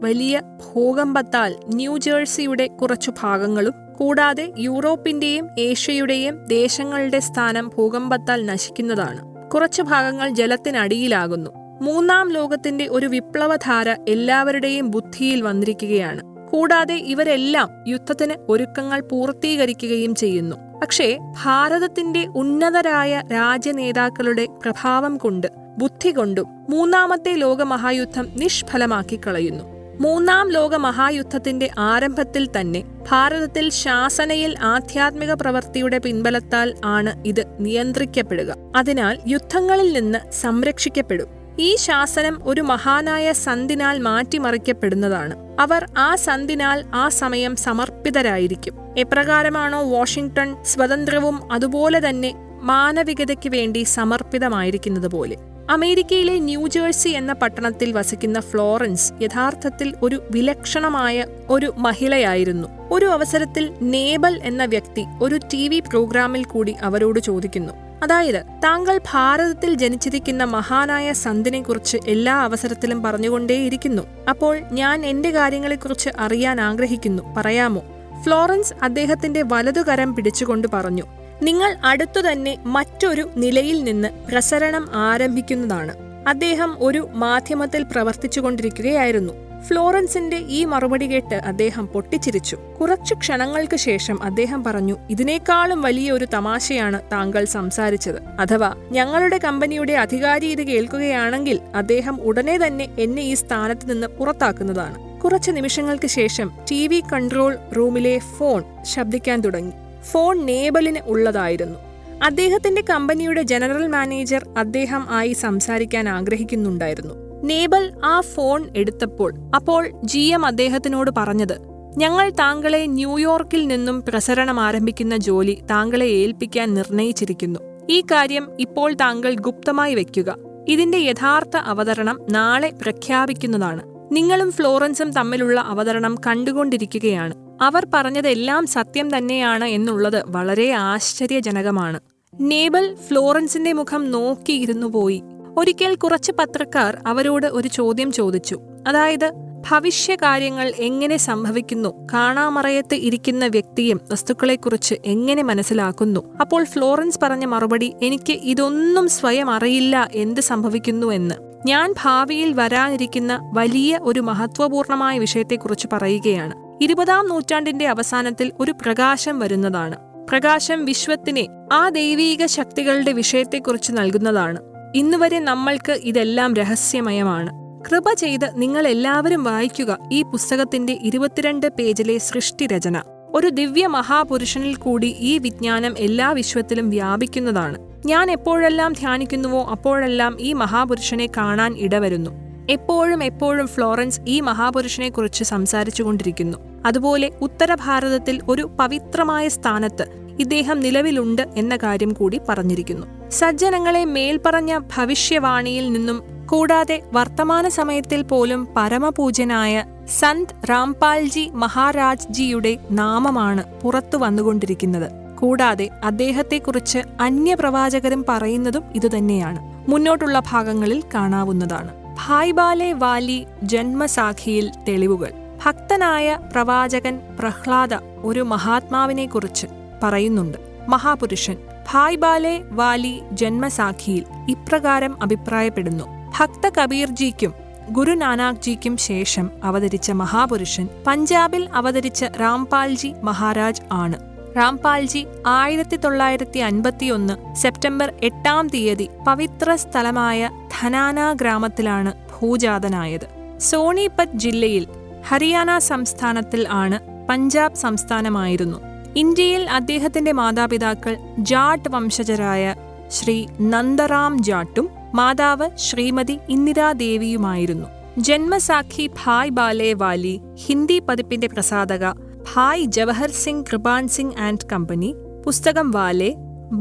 S1: വലിയ ഭൂകമ്പത്താൽ ന്യൂജേഴ്സിയുടെ കുറച്ചു ഭാഗങ്ങളും കൂടാതെ യൂറോപ്പിന്റെയും ഏഷ്യയുടെയും ദേശങ്ങളുടെ സ്ഥാനം ഭൂകമ്പത്താൽ നശിക്കുന്നതാണ്. കുറച്ചു ഭാഗങ്ങൾ ജലത്തിനടിയിലാകുന്നു. മൂന്നാം ലോകത്തിന്റെ ഒരു വിപ്ലവധാര എല്ലാവരുടെയും ബുദ്ധിയിൽ വന്നിരിക്കുകയാണ്. കൂടാതെ ഇവരെല്ലാം യുദ്ധത്തിന് ഒരുക്കങ്ങൾ പൂർത്തീകരിക്കുകയും ചെയ്യുന്നു. പക്ഷേ ഭാരതത്തിന്റെ ഉന്നതരായ രാജ്യനേതാക്കളുടെ പ്രഭാവം കൊണ്ട്, ബുദ്ധി കൊണ്ടും മൂന്നാമത്തെ ലോകമഹായുദ്ധം നിഷ്ഫലമാക്കി കളയുന്നു. മൂന്നാം ലോകമഹായുദ്ധത്തിന്റെ ആരംഭത്തിൽ തന്നെ ഭാരതത്തിൽ ശാസനയിൽ ആധ്യാത്മിക പ്രവൃത്തിയുടെ പിൻബലത്താൽ ആണ് ഇത് നിയന്ത്രിക്കപ്പെടുക. അതിനാൽ യുദ്ധങ്ങളിൽ നിന്ന് സംരക്ഷിക്കപ്പെടും. ഈ ശാസനം ഒരു മഹാനായ സന്ധിനാൽ മാറ്റിമറിക്കപ്പെടുന്നതാണ്. അവർ ആ സന്ധിനാൽ ആ സമയം സമർപ്പിതരായിരിക്കും. എപ്രകാരമാണോ വാഷിംഗ്ടൺ സ്വതന്ത്രവും അതുപോലെ തന്നെ മാനവികതയ്ക്ക് വേണ്ടി സമർപ്പിതമായിരിക്കുന്നത് പോലെ. അമേരിക്കയിലെ ന്യൂജേഴ്സി എന്ന പട്ടണത്തിൽ വസിക്കുന്ന ഫ്ലോറൻസ് യഥാർത്ഥത്തിൽ ഒരു വിലക്ഷണമായ ഒരു മഹിളയായിരുന്നു. ഒരു അവസരത്തിൽ നേബൽ എന്ന വ്യക്തി ഒരു TV പ്രോഗ്രാമിൽ കൂടി അവരോട് ചോദിക്കുന്നു. അതായത് താങ്കൾ ഭാരതത്തിൽ ജനിച്ചിരിക്കുന്ന മഹാനായ സന്തിനെക്കുറിച്ച് എല്ലാ അവസരത്തിലും പറഞ്ഞുകൊണ്ടേയിരിക്കുന്നു. അപ്പോൾ ഞാൻ എന്റെ കാര്യങ്ങളെക്കുറിച്ച് അറിയാൻ ആഗ്രഹിക്കുന്നു, പറയാമോ? ഫ്ലോറൻസ് അദ്ദേഹത്തിന്റെ വലതുകരം പിടിച്ചുകൊണ്ട് പറഞ്ഞു, നിങ്ങൾ അടുത്തുതന്നെ മറ്റൊരു നിലയിൽ നിന്ന് പ്രസരണം ആരംഭിക്കുന്നതാണ്. അദ്ദേഹം ഒരു മാധ്യമത്തിൽ പ്രവർത്തിച്ചുകൊണ്ടിരിക്കുകയായിരുന്നു. ഫ്ലോറൻസിന്റെ ഈ മറുപടി കേട്ട് അദ്ദേഹം പൊട്ടിച്ചിരിച്ചു. കുറച്ചു ക്ഷണങ്ങൾക്ക് ശേഷം അദ്ദേഹം പറഞ്ഞു, ഇതിനേക്കാളും വലിയ ഒരു തമാശയാണ് താങ്കൾ സംസാരിച്ചത്. അഥവാ ഞങ്ങളുടെ കമ്പനിയുടെ അധികാരി ഇത് കേൾക്കുകയാണെങ്കിൽ അദ്ദേഹം ഉടനെ തന്നെ എന്നെ ഈ സ്ഥാനത്ത് നിന്ന് പുറത്താക്കുന്നതാണ്. കുറച്ച് നിമിഷങ്ങൾക്ക് ശേഷം TV കൺട്രോൾ റൂമിലെ ഫോൺ ശബ്ദിക്കാൻ തുടങ്ങി. ഫോൺ നേബലിന് ഉള്ളതായിരുന്നു. അദ്ദേഹത്തിന്റെ കമ്പനിയുടെ ജനറൽ മാനേജർ അദ്ദേഹം ആയി സംസാരിക്കാൻ ആഗ്രഹിക്കുന്നുണ്ടായിരുന്നു. നേബൽ ആ ഫോൺ എടുത്തപ്പോൾ അപ്പോൾ GM അദ്ദേഹത്തിനോട് പറഞ്ഞത്, ഞങ്ങൾ താങ്കളെ ന്യൂയോർക്കിൽ നിന്നും പ്രസരണം ആരംഭിക്കുന്ന ജോലി താങ്കളെ ഏൽപ്പിക്കാൻ നിർണയിച്ചിരിക്കുന്നു. ഈ കാര്യം ഇപ്പോൾ താങ്കൾ ഗുപ്തമായി വെക്കുക. ഇതിന്റെ യഥാർത്ഥ അവതരണം നാളെ പ്രഖ്യാപിക്കുന്നതാണ്. നിങ്ങളും ഫ്ലോറൻസും തമ്മിലുള്ള അവതരണം കണ്ടുകൊണ്ടിരിക്കുകയാണ്. അവർ പറഞ്ഞതെല്ലാം സത്യം തന്നെയാണ് എന്നുള്ളത് വളരെ ആശ്ചര്യജനകമാണ്. നേബൽ ഫ്ലോറൻസിന്റെ മുഖം നോക്കിയിരുന്നു പോയി. ഒരിക്കൽ കുറച്ച് പത്രക്കാർ അവരോട് ഒരു ചോദ്യം ചോദിച്ചു. അതായത്, ഭവിഷ്യകാര്യങ്ങൾ എങ്ങനെ സംഭവിക്കുന്നു, കാണാമറയത്ത് ഇരിക്കുന്ന വ്യക്തിയും വസ്തുക്കളെക്കുറിച്ച് എങ്ങനെ മനസ്സിലാക്കുന്നു. അപ്പോൾ ഫ്ലോറൻസ് പറഞ്ഞ മറുപടി, എനിക്ക് ഇതൊന്നും സ്വയം അറിയില്ല എന്ത് സംഭവിക്കുന്നു എന്ന്. ഞാൻ ഭാവിയിൽ വരാനിരിക്കുന്ന വലിയ ഒരു മഹത്വപൂർണമായ വിഷയത്തെക്കുറിച്ച് പറയുകയാണ്. 20-ാം നൂറ്റാണ്ടിന്റെ അവസാനത്തിൽ ഒരു പ്രകാശം വരുന്നതാണ്. പ്രകാശം വിശ്വത്തിനെ ആ ദൈവീക ശക്തികളുടെ വിഷയത്തെക്കുറിച്ച് നൽകുന്നതാണ്. ഇന്നുവരെ നമ്മൾക്ക് ഇതെല്ലാം രഹസ്യമയമാണ്. കൃപ ചെയ്ത് നിങ്ങൾ എല്ലാവരും വായിക്കുക ഈ പുസ്തകത്തിന്റെ 22 പേജിലെ സൃഷ്ടിരചന. ഒരു ദിവ്യ മഹാപുരുഷനിൽ കൂടി ഈ വിജ്ഞാനം എല്ലാ വിശ്വത്തിലും വ്യാപിക്കുന്നതാണ്. ഞാൻ എപ്പോഴെല്ലാം ധ്യാനിക്കുന്നുവോ അപ്പോഴെല്ലാം ഈ മഹാപുരുഷനെ കാണാൻ ഇടവരുന്നു. എപ്പോഴും ഫ്ലോറൻസ് ഈ മഹാപുരുഷനെക്കുറിച്ച് സംസാരിച്ചുകൊണ്ടിരിക്കുന്നു. അതുപോലെ ഉത്തരഭാരതത്തിൽ ഒരു പവിത്രമായ സ്ഥാനത്ത് ഇദ്ദേഹം നിലവിലുണ്ട് എന്ന കാര്യം കൂടി പറഞ്ഞിരിക്കുന്നു. സജ്ജനങ്ങളെ മേൽപ്പറഞ്ഞ ഭവിഷ്യവാണിയിൽ നിന്നും കൂടാതെ വർത്തമാന സമയത്തിൽ പോലും പരമപൂജ്യനായ സന്ത് രാംപാൽജി മഹാരാജ് ജിയുടെ നാമമാണ് പുറത്തു വന്നുകൊണ്ടിരിക്കുന്നത്. കൂടാതെ അദ്ദേഹത്തെക്കുറിച്ച് അന്യപ്രവാചകരും പറയുന്നതും ഇതുതന്നെയാണ്. മുന്നോട്ടുള്ള ഭാഗങ്ങളിൽ കാണാവുന്നതാണ്. ഭായ്ബാലെ വാലി ജന്മസാഖിയിൽ തെളിവുകൾ. ഭക്തനായ പ്രവാചകൻ പ്രഹ്ലാദ ഒരു മഹാത്മാവിനെക്കുറിച്ച് പറയുന്നുണ്ട്. മഹാപുരുഷൻ ഭായ്ബാലെ വാലി ജന്മസാഖിയിൽ ഇപ്രകാരം അഭിപ്രായപ്പെടുന്നു. ഭക്ത കബീർജിക്കും ഗുരുനാനാക്ജിക്കും ശേഷം അവതരിച്ച മഹാപുരുഷൻ പഞ്ചാബിൽ അവതരിച്ച രാംപാൽജി മഹാരാജ് ആണ്. രാംപാൽജി 1951 സെപ്റ്റംബർ 8-ാം തീയതി പവിത്ര സ്ഥലമായ ധനാന ഗ്രാമത്തിലാണ് ഭൂജാതനായത്. സോണിപത് ജില്ലയിൽ ഹരിയാന സംസ്ഥാനത്തിൽ ആണ്. പഞ്ചാബ് സംസ്ഥാനമായിരുന്നു. ഇന്ത്യയിൽ അദ്ദേഹത്തിന്റെ മാതാപിതാക്കൾ ജാട്ട് വംശജരായ ശ്രീ നന്ദറാം ജാട്ടും മാതാവ് ശ്രീമതി ഇന്ദിരാദേവിയുമായിരുന്നു. ജന്മസാഖി ഭായ് ബാലെ വാലി ഹിന്ദി പതിപ്പിന്റെ പ്രസാധക ഭായ് ജവഹർ സിംഗ് കൃപാൻ സിംഗ് ആൻഡ് കമ്പനി. പുസ്തകം വാലെ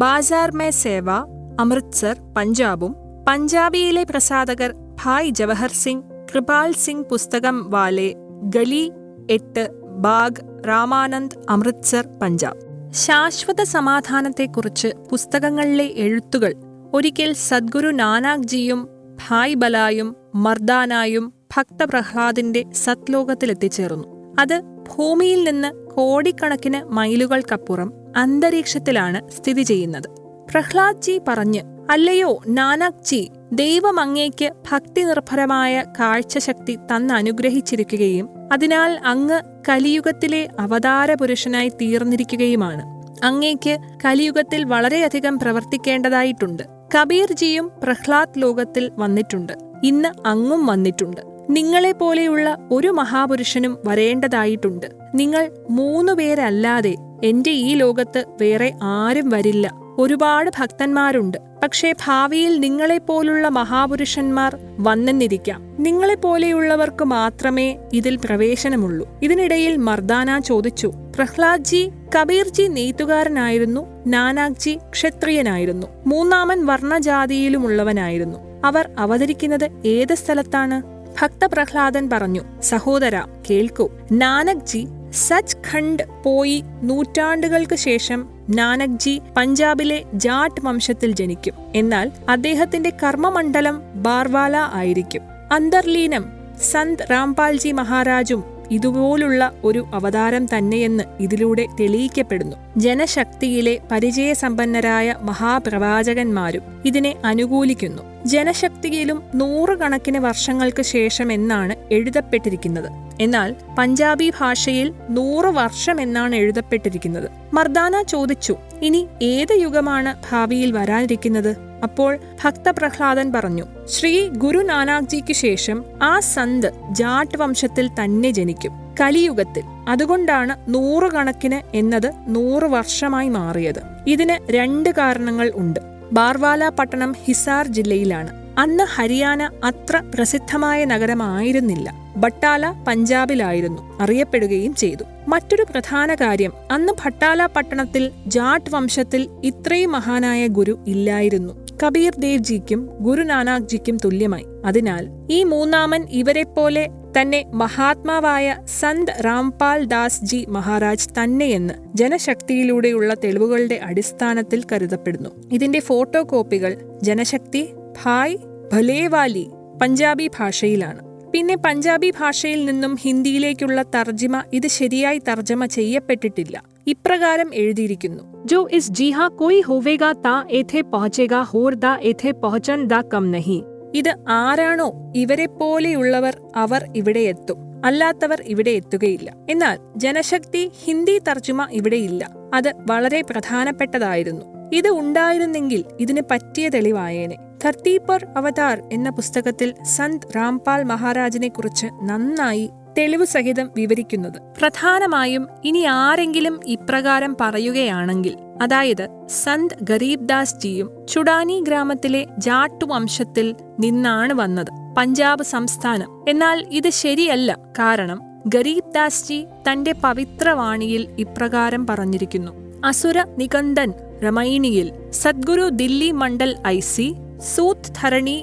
S1: ബാസാർ മേ സേവ, അമൃത്സർ, പഞ്ചാബും. പഞ്ചാബിയിലെ പ്രസാധകർ ഭായ് ജവഹർ സിംഗ് കൃപാൽ സിംഗ്. പുസ്തകം വാലെ ഗലി 8, ബാഗ്, രാമാനന്ദ്, അമൃത്സർ, പഞ്ചാബ്. ശാശ്വത സമാധാനത്തെക്കുറിച്ച് പുസ്തകങ്ങളിലെ എഴുത്തുകൾ ഒരിക്കൽ സദ്ഗുരു നാനാക് ജിയും ഭായ് ബലായും മർദാനായും ഭക്ത പ്രഹ്ലാദിന്റെ സത്ലോകത്തിലെത്തിച്ചേർന്നു. അത് ഭൂമിയിൽ നിന്ന് കോടിക്കണക്കിന് മൈലുകൾക്കപ്പുറം അന്തരീക്ഷത്തിലാണ് സ്ഥിതി ചെയ്യുന്നത്. പ്രഹ്ലാദ് ജി പറഞ്ഞ്, അല്ലയോ നാനാക് ജി, ദൈവം അങ്ങേക്ക് ഭക്തി നിർഭരമായ കാഴ്ചശക്തി തന്നനുഗ്രഹിച്ചിരിക്കുകയും അതിനാൽ അങ്ങ് കലിയുഗത്തിലെ അവതാര പുരുഷനായി തീർന്നിരിക്കുകയുമാണ്. അങ്ങേക്ക് കലിയുഗത്തിൽ വളരെയധികം പ്രവർത്തിക്കേണ്ടതായിട്ടുണ്ട്. കബീർജിയും പ്രഹ്ലാദ് ലോകത്തിൽ വന്നിട്ടുണ്ട്. ഇന്ന് അങ്ങും വന്നിട്ടുണ്ട്. നിങ്ങളെപ്പോലെയുള്ള ഒരു മഹാപുരുഷനും വരേണ്ടതായിട്ടുണ്ട്. നിങ്ങൾ 3 പേരല്ലാതെ എന്റെ ഈ ലോകത്ത് വേറെ ആരും വരില്ല. ഒരുപാട് ഭക്തന്മാരുണ്ട്. പക്ഷേ ഭാവിയിൽ നിങ്ങളെപ്പോലുള്ള മഹാപുരുഷന്മാർ വന്നെന്നിരിക്കാം. നിങ്ങളെപ്പോലെയുള്ളവർക്ക് മാത്രമേ ഇതിൽ പ്രവേശനമുള്ളൂ. ഇതിനിടയിൽ മർദാന ചോദിച്ചു, പ്രഹ്ലാദ് ജി, കബീർജി നെയ്ത്തുകാരനായിരുന്നു, നാനാക് ജി ക്ഷത്രിയനായിരുന്നു, മൂന്നാമൻ വർണ്ണജാതിയിലുമുള്ളവനായിരുന്നു. അവർ അവതരിക്കുന്നത് ഏത് സ്ഥലത്താണ്? ഭക്ത പ്രഹ്ലാദൻ പറഞ്ഞു, സഹോദര കേൾക്കൂ. നാനക് ജി സച്ച് ഖണ്ഡ് പോയി നൂറ്റാണ്ടുകൾക്ക് ശേഷം നാനക് ജി പഞ്ചാബിലെ ജാട്ട് വംശത്തിൽ ജനിക്കും. എന്നാൽ അദ്ദേഹത്തിന്റെ കർമ്മമണ്ഡലം ബാർവാല ആയിരിക്കും. അന്തർലീനം സന്ത് രാംപാൽജി മഹാരാജും ഇതുപോലുള്ള ഒരു അവതാരം തന്നെയെന്ന് ഇതിലൂടെ തെളിയിക്കപ്പെടുന്നു. ജനശക്തിയിലെ പരിചയസമ്പന്നരായ മഹാപ്രവാചകന്മാരും ഇതിനെ അനുകൂലിക്കുന്നു. ജനശക്തിയിലും 100 കണക്കിന് വർഷങ്ങൾക്ക് ശേഷം എന്നാണ് എഴുതപ്പെട്ടിരിക്കുന്നത്. എന്നാൽ പഞ്ചാബി ഭാഷയിൽ 100 വർഷം എന്നാണ് എഴുതപ്പെട്ടിരിക്കുന്നത്. മർദാന ചോദിച്ചു, ഇനി ഏത് യുഗമാണ് ഭാവിയിൽ വരാനിരിക്കുന്നത്? അപ്പോൾ ഭക്ത പ്രഹ്ലാദൻ പറഞ്ഞു, ശ്രീ ഗുരു നാനാക് ജിക്ക് ശേഷം ആ സന്ത് ജാട്ട് വംശത്തിൽ തന്നെ ജനിക്കും, കലിയുഗത്തിൽ. അതുകൊണ്ടാണ് 100 കണക്കിന് എന്നത് 100 വർഷമായി മാറിയത്. ഇതിന് 2 കാരണങ്ങൾ ഉണ്ട്. ബാർവാല പട്ടണം ഹിസാർ ജില്ലയിലാണ്. അന്ന് ഹരിയാന അത്ര പ്രസിദ്ധമായ നഗരമായിരുന്നില്ല. ബട്ടാല പഞ്ചാബിലായിരുന്നു അറിയപ്പെടുകയും ചെയ്തു. മറ്റൊരു പ്രധാന കാര്യം, അന്ന് ബട്ടാല പട്ടണത്തിൽ ജാട്ട് വംശത്തിൽ ഇത്രയും മഹാനായ ഗുരു ഇല്ലായിരുന്നു. കബീർ ദേവ് ജിക്കും ഗുരുനാനാക് ജിക്കും തുല്യമായി. അതിനാൽ ഈ മൂന്നാമൻ ഇവരെപ്പോലെ തന്നെ മഹാത്മാവായ സന്ത് രാംപാൽ ദാസ് ജി മഹാരാജ് തന്നെയെന്ന് ജനശക്തിയിലൂടെയുള്ള തെളിവുകളുടെ അടിസ്ഥാനത്തിൽ കരുതപ്പെടുന്നു. ഇതിന്റെ ഫോട്ടോ കോപ്പികൾ ജനശക്തി, ഭായ് ഭലേവാലി പഞ്ചാബി ഭാഷയിലാണ്. പിന്നെ പഞ്ചാബി ഭാഷയിൽ നിന്നും ഹിന്ദിയിലേക്കുള്ള തർജിമ ഇത് ശരിയായി തർജ്ജമ ചെയ്യപ്പെട്ടിട്ടില്ല. ഇപ്രകാരം എഴുതിയിരിക്കുന്നു:
S2: जो इस जीहा कोई होवेगा ता एथे पहुंचेगा होर दा एथे पहुंचन दा कम नहीं.
S1: ഇത് ആരാണോ ഇവരെപ്പോലെയുള്ളവർ അവർ ഇവിടെ എത്തും, അല്ലാത്തവർ ഇവിടെ എത്തുകയില്ല. എന്നാൽ ജനശക്തി ഹിന്ദി തർജ്ജമ ഇവിടെയില്ല. അത് വളരെ പ്രധാനപ്പെട്ടതായിരുന്നു. ഇത് ഉണ്ടായിരുന്നെങ്കിൽ ഇതിന് പറ്റിയ തെളിവായേനെ. ധർത്തി പർ അവതാർ എന്ന പുസ്തകത്തിൽ സന്ത് രാംപാൽ മഹാരാജിനെ കുറിച്ച് നന്നായി തെളിവ് സഹിതം വിവരിക്കുന്നത്. പ്രധാനമായും ഇനി ആരെങ്കിലും ഇപ്രകാരം പറയുകയാണെങ്കിൽ, അതായത് സന്ത് ഗരീബ് ദാസ് ജിയും ചുഡാനി ഗ്രാമത്തിലെ ജാട്ടു വംശത്തിൽ നിന്നാണ് വന്നത്, പഞ്ചാബ് സംസ്ഥാനം. എന്നാൽ ഇത് ശരിയല്ല. കാരണം ഗരീബ് ദാസ് ജി തന്റെ പവിത്രവാണിയിൽ ഇപ്രകാരം പറഞ്ഞിരിക്കുന്നു: അസുര നികന്ദൻ രമൈണിയിൽ സദ്ഗുരു ദില്ലി മണ്ഡൽ ഐസി സൂത് ധരണി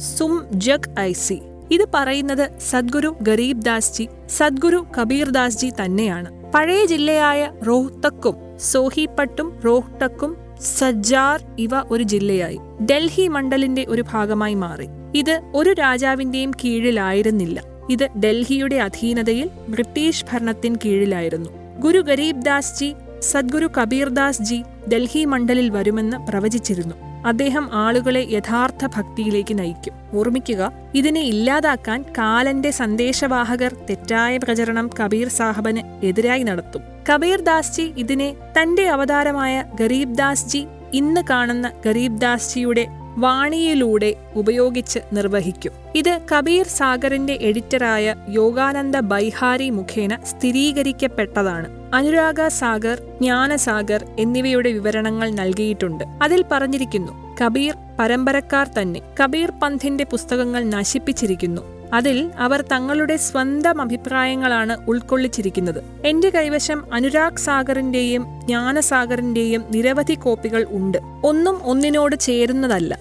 S1: സും ജഗ് ഐസി. ഇത് പറയുന്നത് സദ്ഗുരു ഗരീബ് ദാസ് ജി, സദ്ഗുരു കബീർ ദാസ് ജി തന്നെയാണ്. പഴയ ജില്ലയായ റോഹ്തക്കും സോഹിപ്പട്ടും റോഹ്തക്കും സജ്ജാർ ഇവ ഒരു ജില്ലയായി ഡൽഹി മണ്ഡലിന്റെ ഒരു ഭാഗമായി മാറി. ഇത് ഒരു രാജാവിന്റെയും കീഴിലായിരുന്നില്ല. ഇത് ഡൽഹിയുടെ അധീനതയിൽ ബ്രിട്ടീഷ് ഭരണത്തിന് കീഴിലായിരുന്നു. ഗുരു ഗരീബ് ദാസ് ജി സദ്ഗുരു കബീർ ദാസ് ജി ഡൽഹി മണ്ഡലിൽ വരുമെന്ന് പ്രവചിച്ചിരുന്നു. അദ്ദേഹം ആളുകളെ യഥാർത്ഥ ഭക്തിയിലേക്ക് നയിക്കും. ഓർമ്മിക്കുക, ഇതിനെ ഇല്ലാതാക്കാൻ കാലന്റെ സന്ദേശവാഹകർ തെറ്റായ പ്രചരണം കബീർ സാഹബന് എതിരായി നടത്തും. കബീർ ദാസ് ജി ഇതിനെ തന്റെ അവതാരമായ ഗരീബ് ദാസ് ജി, ഇന്ന് കാണുന്ന ഗരീബ് ദാസ് ജിയുടെ വാണിയിലൂടെ ഉപയോഗിച്ച് നിർവഹിക്കും. ഇത് കബീർ സാഗറിന്റെ എഡിറ്ററായ യോഗാനന്ദ ബൈഹാരി മുഖേന സ്ഥിരീകരിക്കപ്പെട്ടതാണ്. അനുരാഗ സാഗർ, ജ്ഞാനസാഗർ എന്നിവയുടെ വിവരണങ്ങൾ നൽകിയിട്ടുണ്ട്. അതിൽ പറഞ്ഞിരിക്കുന്നു, കബീർ പരമ്പരക്കാർ തന്നെ കബീർ പന്ഥിന്റെ പുസ്തകങ്ങൾ നശിപ്പിച്ചിരിക്കുന്നു. അതിൽ അവർ തങ്ങളുടെ സ്വന്തം അഭിപ്രായങ്ങളാണ് ഉൾക്കൊള്ളിച്ചിരിക്കുന്നത്. എന്റെ കൈവശം അനുരാഗ് സാഗറിന്റെയും ജ്ഞാനസാഗറിന്റെയും നിരവധി കോപ്പികൾ ഉണ്ട്. ഒന്നും ഒന്നിനോട് ചേരുന്നതല്ല.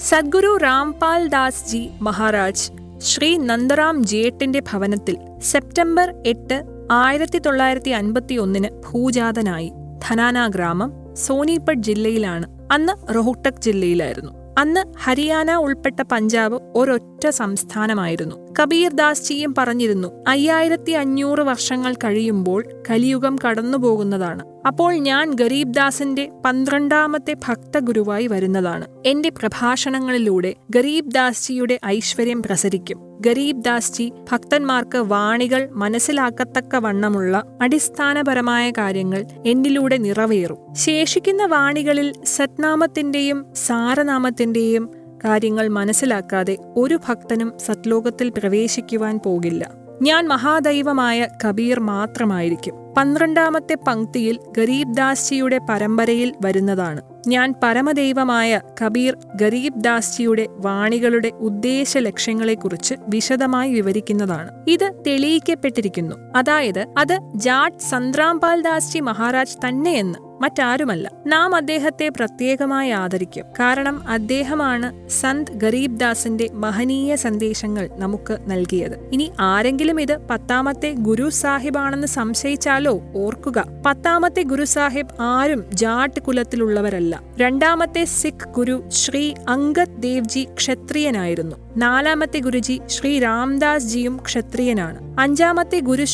S1: സദ്ഗുരു രാംപാൽ ദാസ് ജി മഹാരാജ് ശ്രീ നന്ദറാം ജേട്ടിന്റെ ഭവനത്തിൽ സെപ്റ്റംബർ 8, 1951 ഭൂജാതനായി. ധനാന ഗ്രാമം സോനിപട്ട് ജില്ലയിലാണ്. അന്ന് റോഹ്തക് ജില്ലയിലായിരുന്നു. അന്ന് ഹരിയാന ഉൾപ്പെട്ട പഞ്ചാബ് ഒരൊറ്റ സംസ്ഥാനമായിരുന്നു. കബീർ ദാസ് ജിയും പറഞ്ഞിരുന്നു, 5500 വർഷങ്ങൾ കഴിയുമ്പോൾ കലിയുഗം കടന്നുപോകുന്നതാണ്. അപ്പോൾ ഞാൻ ഗരീബ് ദാസിന്റെ 12ാമത്തെ ഭക്തഗുരുവായി വരുന്നതാണ്. എന്റെ പ്രഭാഷണങ്ങളിലൂടെ ഗരീബ് ദാസ് ജിയുടെ ഐശ്വര്യം പ്രസരിക്കും. ഗരീബ് ദാസ് ജി ഭക്തന്മാർക്ക് വാണികൾ മനസ്സിലാക്കത്തക്ക വണ്ണമുള്ള അടിസ്ഥാനപരമായ കാര്യങ്ങൾ എന്നിലൂടെ നിറവേറും. ശേഷിക്കുന്ന വാണികളിൽ സത്നാമത്തിന്റെയും സാരനാമത്തിന്റെയും കാര്യങ്ങൾ മനസ്സിലാക്കാതെ ഒരു ഭക്തനും സത്ലോകത്തിൽ പ്രവേശിക്കുവാൻ പോകില്ല. ഞാൻ മഹാദൈവമായ കബീർ മാത്രമായിരിക്കും. 12ാമത്തെ പങ്ക്തിയിൽ ഗരീബ് ദാസ് ജിയുടെ പരമ്പരയിൽ വരുന്നതാണ്. ഞാൻ പരമദൈവമായ കബീർ ഗരീബ് ദാസ് ജിയുടെ വാണികളുടെ ഉദ്ദേശ ലക്ഷ്യങ്ങളെക്കുറിച്ച് വിശദമായി വിവരിക്കുന്നതാണ്. ഇത് തെളിയിക്കപ്പെട്ടിരിക്കുന്നു. അതായത് അത് ജാട്ട് സന്ത് രാംപാൽ ദാസ് ജി മഹാരാജ് തന്നെയെന്ന്, മറ്റാരുമല്ല. നാം അദ്ദേഹത്തെ പ്രത്യേകമായി ആദരിക്കും. കാരണം അദ്ദേഹമാണ് സന്ത് ഗരീബ് ദാസിന്റെ മഹനീയ സന്ദേശങ്ങൾ നമുക്ക് നൽകിയത്. ഇനി ആരെങ്കിലും ഇത് 10ാമത്തെ ഗുരു സാഹിബാണെന്ന് സംശയിച്ചാലോ, ഓർക്കുക, 10ാമത്തെ ഗുരു സാഹിബ് ആരും ജാട്ട് കുലത്തിലുള്ളവരല്ല. 2ാമത്തെ സിഖ് ഗുരു ശ്രീ അംഗദ് ദേവ് ജി ക്ഷത്രിയനായിരുന്നു. 4ാമത്തെ ഗുരുജി ശ്രീ രാംദാസ് ജിയും ക്ഷത്രിയനാണ്. 5ാമത്തെ ഗുരു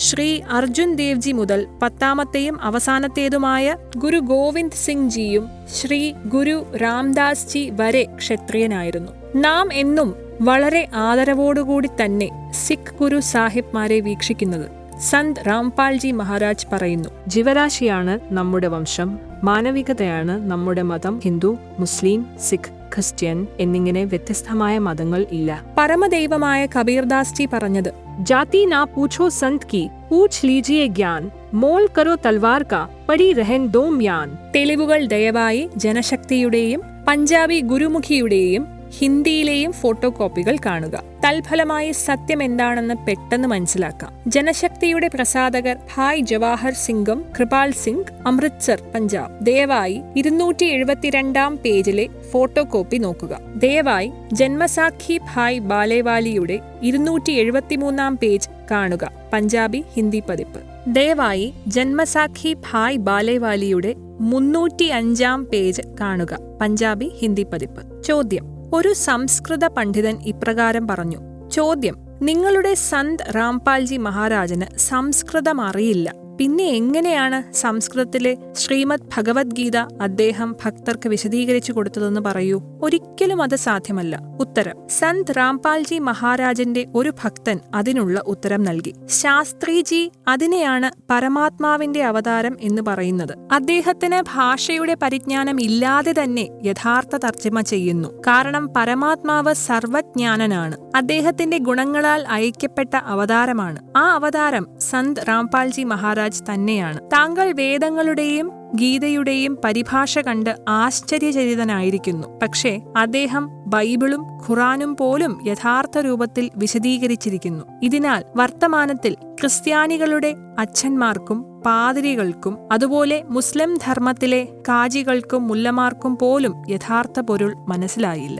S1: ശ്രീ അർജുൻ ദേവ് ജി മുതൽ 10ാമത്തെയും അവസാനത്തേതുമായ ഗുരു ഗോവിന്ദ് സിംഗ് ജിയും ശ്രീ ഗുരു രാംദാസ് ജി വരെ ക്ഷത്രിയനായിരുന്നു. നാം എന്നും വളരെ ആദരവോടുകൂടി തന്നെ സിഖ് ഗുരു സാഹിബ്മാരെ വീക്ഷിക്കുന്നത്. സന്ത് രാംപാൽ ജി മഹാരാജ് പറയുന്നു,
S2: ജീവരാശിയാണ് നമ്മുടെ വംശം, മാനവികതയാണ് നമ്മുടെ മതം. ഹിന്ദു, മുസ്ലിം, സിഖ്, ക്രിസ്ത്യൻ എന്നിങ്ങനെ വ്യത്യസ്തമായ മതങ്ങൾ ഇല്ല.
S1: പരമദൈവമായ കബീർദാസ് ജി പറഞ്ഞത്,
S2: ജാതി നാ പൂछो संत की पूछ लीजिए ज्ञान मोल करो तलवार का पड़ी रहन दो म्यान.
S1: തെളിവുകൾ ദയവായി ജനശക്തിയുടെയും പഞ്ചാബി ഗുരുമുഖിയുടെയും ഹിന്ദിയിലെയും ഫോട്ടോ കോപ്പികൾ കാണുക. തൽഫലമായി സത്യം എന്താണെന്ന് പെട്ടെന്ന് മനസ്സിലാക്കാം. ജനശക്തിയുടെ പ്രസാധകർ ഭായ് ജവാഹർ സിംഗും കൃപാൽ സിംഗ്, അമൃത്സർ, പഞ്ചാബ്. ദയവായി 272 പേജിലെ ഫോട്ടോ കോപ്പി നോക്കുക. ദയവായി ജന്മസാഖി ഭായ് ബാലേവാലിയുടെ 273 പേജ് കാണുക. പഞ്ചാബി ഹിന്ദി പതിപ്പ്. ദയവായി ജന്മസാഖി ഭായ് ബാലേവാലിയുടെ 305 പേജ് കാണുക. പഞ്ചാബി ഹിന്ദി പതിപ്പ്. ചോദ്യം: ഒരു സംസ്കൃത പണ്ഡിതൻ ഇപ്രകാരം പറഞ്ഞു. ചോദ്യം: നിങ്ങളുടെ സന്ത് രാംപാൽജി മഹാരാജന് സംസ്കൃതം അറിയില്ല, പിന്നെ എങ്ങനെയാണ് സംസ്കൃതത്തിലെ ശ്രീമദ് ഭഗവത്ഗീത അദ്ദേഹം ഭക്തർക്ക് വിശദീകരിച്ചു കൊടുത്തതെന്ന് പറയൂ. ഒരിക്കലും അത് സാധ്യമല്ല. ഉത്തരം: സന്ത് രാംപാൽജി മഹാരാജന്റെ ഒരു ഭക്തൻ അതിനുള്ള ഉത്തരം നൽകി. ശാസ്ത്രിജി അതിനെയാണ് പരമാത്മാവിന്റെ അവതാരം എന്ന് പറയുന്നത്. അദ്ദേഹത്തിന് ഭാഷയുടെ പരിജ്ഞാനം ഇല്ലാതെ തന്നെ യഥാർത്ഥ തർജ്ജമ ചെയ്യുന്നു. കാരണം പരമാത്മാവ് സർവജ്ഞാനനാണ്. അദ്ദേഹത്തിന്റെ ഗുണങ്ങളാൽ അയക്കപ്പെട്ട അവതാരമാണ്. ആ അവതാരം സന്ത് രാംപാൽജി മഹാരാജ് തന്നെയാണ്. താങ്കൾ വേദങ്ങളുടെയും ഗീതയുടെയും പരിഭാഷ കണ്ട് ആശ്ചര്യചരിതനായിരിക്കുന്നു. പക്ഷേ അദ്ദേഹം ബൈബിളും ഖുറാനും പോലും യഥാർത്ഥ രൂപത്തിൽ വിശദീകരിച്ചിരിക്കുന്നു. ഇതിനാൽ വർത്തമാനത്തിൽ ക്രിസ്ത്യാനികളുടെ അച്ഛന്മാർക്കും പാതിരികൾക്കും അതുപോലെ മുസ്ലിം ധർമ്മത്തിലെ കാജികൾക്കും മുല്ലമാർക്കും പോലും യഥാർത്ഥ പൊരുൾ മനസ്സിലായില്ല.